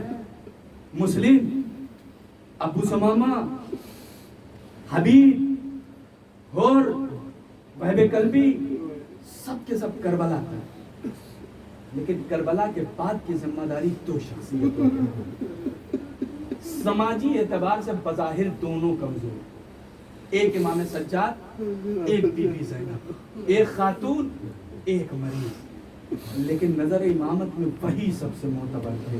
مسلم, ابو سمامہ, حبیب اور وہب کلبی, سب کے سب کربلا کا. لیکن کربلا کے بعد کی ذمہ داری 2 شخصیتوں کی. سماجی اعتبار سے بظاہر دونوں کمزور, ایک امام سجاد, ایک بی بی زینب, ایک خاتون, ایک مریض, لیکن نظر امامت میں وہی سب سے معتبر تھے.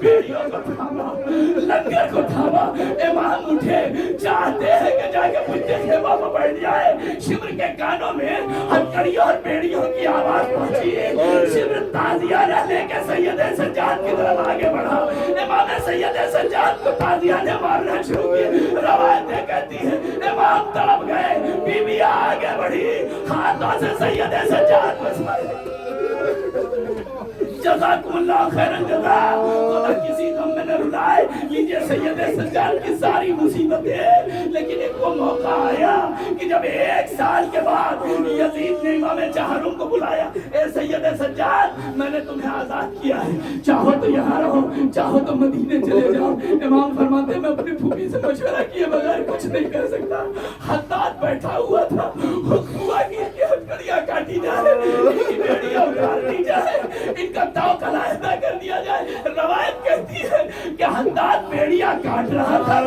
بیڑیوں کو تھاما، لنگر کو تھاما. امام اٹھے، چاہتے ہیں کہ جا کے مجھے خیمہ پر بیٹھ جائے. شمر کے کانوں میں ہتھکڑیوں اور بیڑیوں کی آواز پہنچی. شمر تازیہ لے کے سید سجاد کی طرف آگے بڑھا. امام سید سجاد کو تازیہ نے مارنا شروع کیا. روایتیں کہتی ہیں امام تڑپ گئے، بیویاں آگے بڑھی، ہاتھوں سے سید سجاد کو جزاکم اللہ خیر الجزا. خدا کسی غم میں نہ رلائے. لیجئے سید سجاد کی ساری مصیبتیں، لیکن ایک وہ موقع آیا کہ جب 1 سال کے بعد یزید نے امام چہارم کو بلایا. اے سید سجاد، میں نے تمہیں آزاد کیا ہے، چاہو تو یہاں رہو، چاہو تو مدینے چلے جاؤ. امام فرماتے میں اپنی پھوپھی سے مشورہ کیے بغیر کچھ نہیں کر سکتا. حداد بیٹھا ہوا تھا، حکم ہوا کہ ان کی ہتھکڑیاں کاٹی جائے، ان کی بیڑیاں اتار دی جائے، ان کا تاؤ علیحدہ کر دیا جائے. روایت کہتی ہے کہ حداد بیڑیاں کاٹ رہا تھا،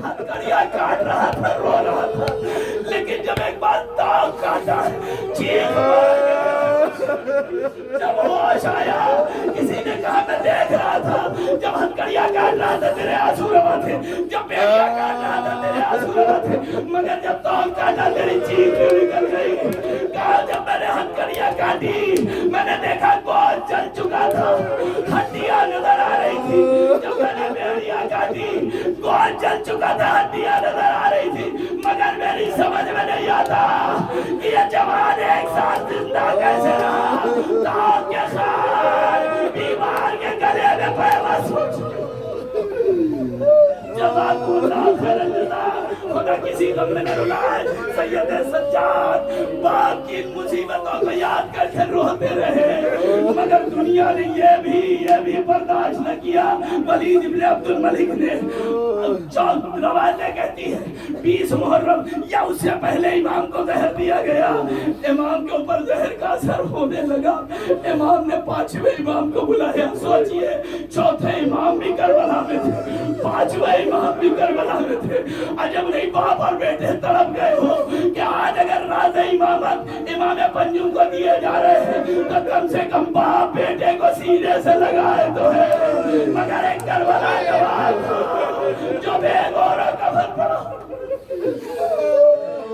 ہتھکڑیاں کاٹ رہا تھا، رو رہا تھا. لیکن جب ایک بار تاؤ کاٹا، چیخ مار گیا. جب ہوش آیا، کسی نے کہا میں دیکھ رہا تھا جب ہتھکڑیاں کاٹ رہا تھا تیرے آنسو روا تھے، جب بیڑیاں کاٹ رہا تھا تیرے آنسو روا تھے، مگر جب تاؤ کاٹا تیری چیخ کیوں نکل گئی. کہا جب میں نے ہتھکڑیاں کاٹی میں نے دیکھا گوشت جل چکا تھا، ہڈیاں نظر آ رہی تھی. جب میں نے بیڑیاں کاٹی گوشت جل چکا تھا، ہڈیاں نظر آ رہی تھی. مگر میری سمجھ میں نہیں آتا کہ یہ جوان 1 سال زندہ کیسے رہا. تاؤ کے خال بیمار کے گلے میں پیوست ہو چکے. جزاکم اللہ خیر الجزا. خدا کسی غم میں نہ رلائے. سید سجاد باپ کی مصیبتوں کو یاد کر کے روتے رہے، مگر دنیا نے یہ بھی برداشت نہ کیا. ولید ابن عبد الملک نے روایتیں کہتی ہیں 20 محرم یا اس سے پہلے امام کو زہر دیا گیا. امام کے اوپر زہر کا اثر ہونے لگا. امام نے 5ویں امام کو بلایا. سوچئے 4تھے امام بھی کربلا میں تھے، 5ویں امام بھی کربلا میں تھے. عجب نہیں باپ اور بیٹے تڑپ گئے ہو کہ آج اگر راز امامت امام پنجم کو دیے جا رہے ہیں تو کم سے کم باپ بیٹے کو سینے سے لگائے تو ہے. مگر ایک کربلا کا بات تھا جو بے غور و کفن پڑا.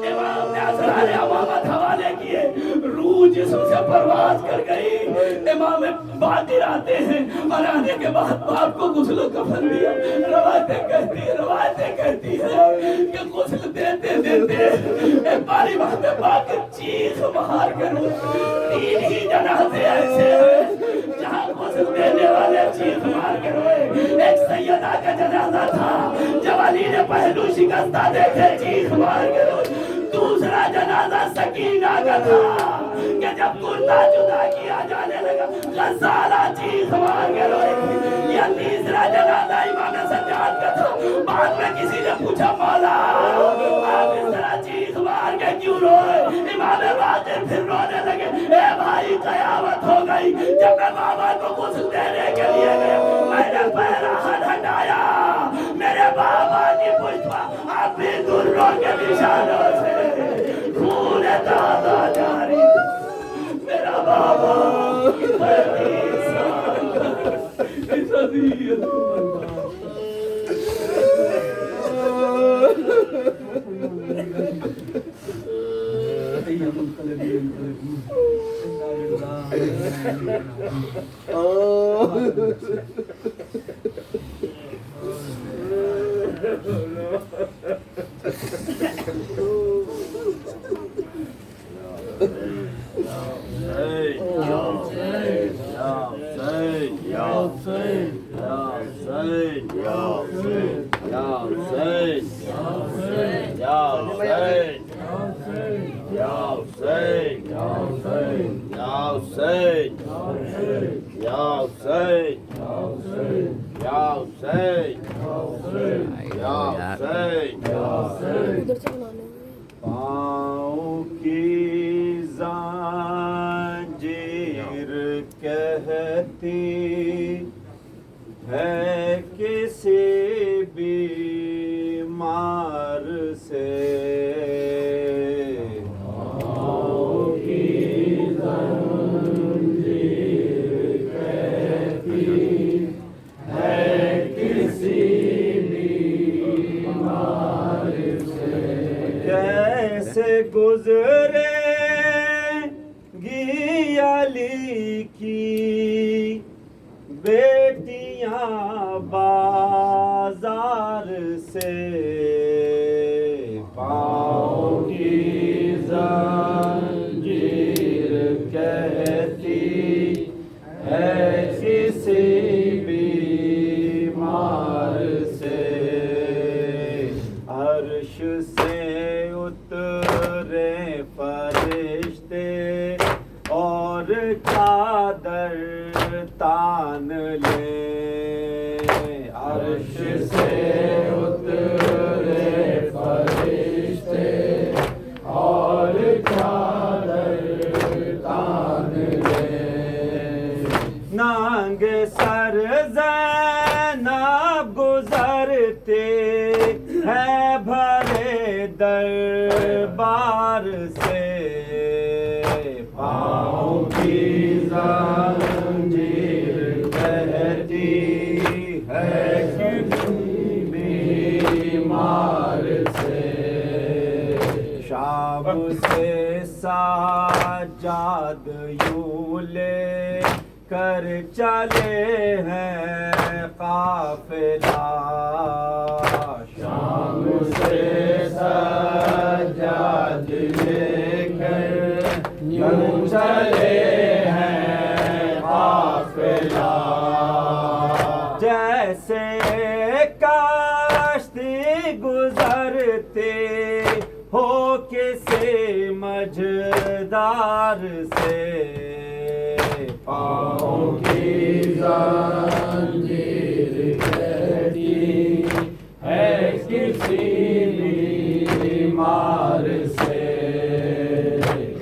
امام نے اسرار امامت حوالے کیے، روح جسم سے پرواز کر گئی. امام باقر آتے ہیں اور آنے کے بعد باپ کو غسل و کفن دیا. روایتیں کہتی ہیں کہ غسل دیتے ایک باری امام باقر چیخ مار کر 3 ہی جنازے ایسے ہیں جہاں غسل دینے والے چیخ مار کر ہوئے. ایک سیدہ کا جنازہ تھا جب علی نے پہلو شکستہ دیکھے چیخ مار کر ہوئے. دوسرا جنازہ سکینہ کا تھا کہ جب کرتا جدا کیا جانے لگا غزالہ چیخ مار کے روئے تھی. یہ تیسرا جنازہ امام سجاد کا تھا. بعد میں کسی نے پوچھا مولا آپ اس طرح چیخ مار کے کیوں روئے؟ امام باقر پھر رونے لگے. اے بھائی قیامت ہو گئی. جب میں بابا کو غسل دینے کے لیے گیا میں نے پیراہن ہٹایا، میرے بابا کی پشت پر آپ بھی دروں کے نشانوں سے خون تازہ جاری تھا. میرا بابا اس عزیز پاؤں کی زنجیر کہتی ہے کسی بیمار سے. پاؤں کی زنجیر بیٹیاں بازار سے پاؤں کی زنجیر کہتی ہے کسی بیمار سے، عرش سے اترے فرشتے اور چادر تان لے، عرش سے اترے فرشتے اور چادر تان لے، ننگ سر زینب گزرتے ہیں بھرے دربار سے، پاؤں کی زنجیر کہتی ہے کسی بیمار سے، شام سے سجاد یوں لے کر چلے ہیں قافلہ، شام سے سجاد لے کر یوں چلے ہیں قافلہ، جیسے کشتی گزرتے ہو کسی مجدار سے، پاؤں کی زنجیر کہتی ہے کسی بیمار سے،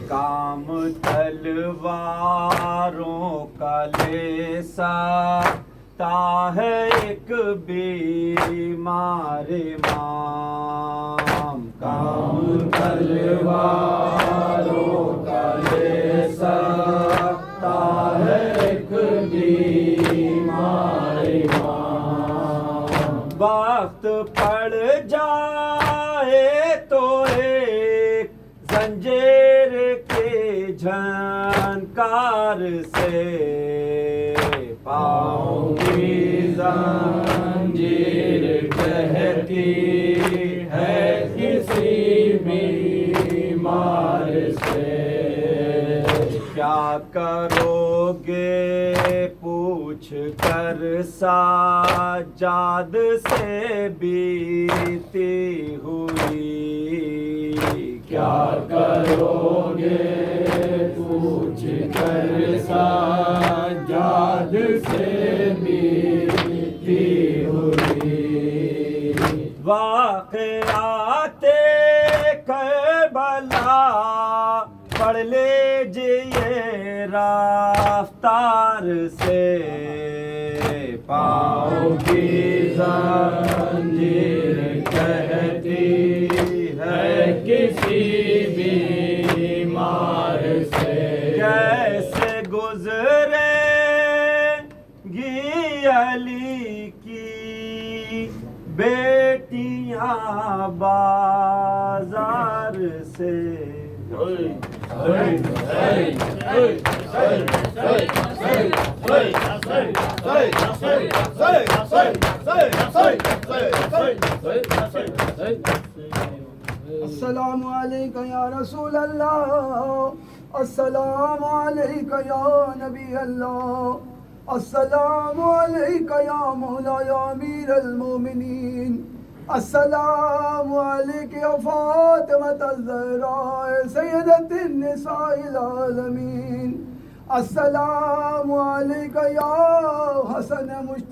کام تلواروں کا لے سکتا ہے ایک بیمار امام، کام تلواروں کا لے سکتا ہے ایک بیمار امام، وقت پڑ جائے تو ایک زنجیر کے جھنکار سے، پاؤں کی زنجیر کہتی ہے کسی بیمار سے، کیا کرو گے پوچھ کر سجاد سے بیتی ہوئی، کیا کرو گے پوچھ کر سجاد سے بیتی ہوئی، واقعات کربلا پڑھ لیجئے رفتار سے، پاؤں کی زنجیر کہتی ہے کسی بیمار سے، کیسے گزرے گی علی کی بیٹیاں بازار سے، السلام علیکم یا رسول اللہ، السلام علیکم یا نبی اللہ، السلام علیکم یا مولا یا امیر المومنین، السلام علیکم یا فاطمۃ الزہراء سیدۃ النساء العالمین، السلام علیکم یا حسن مشتبہ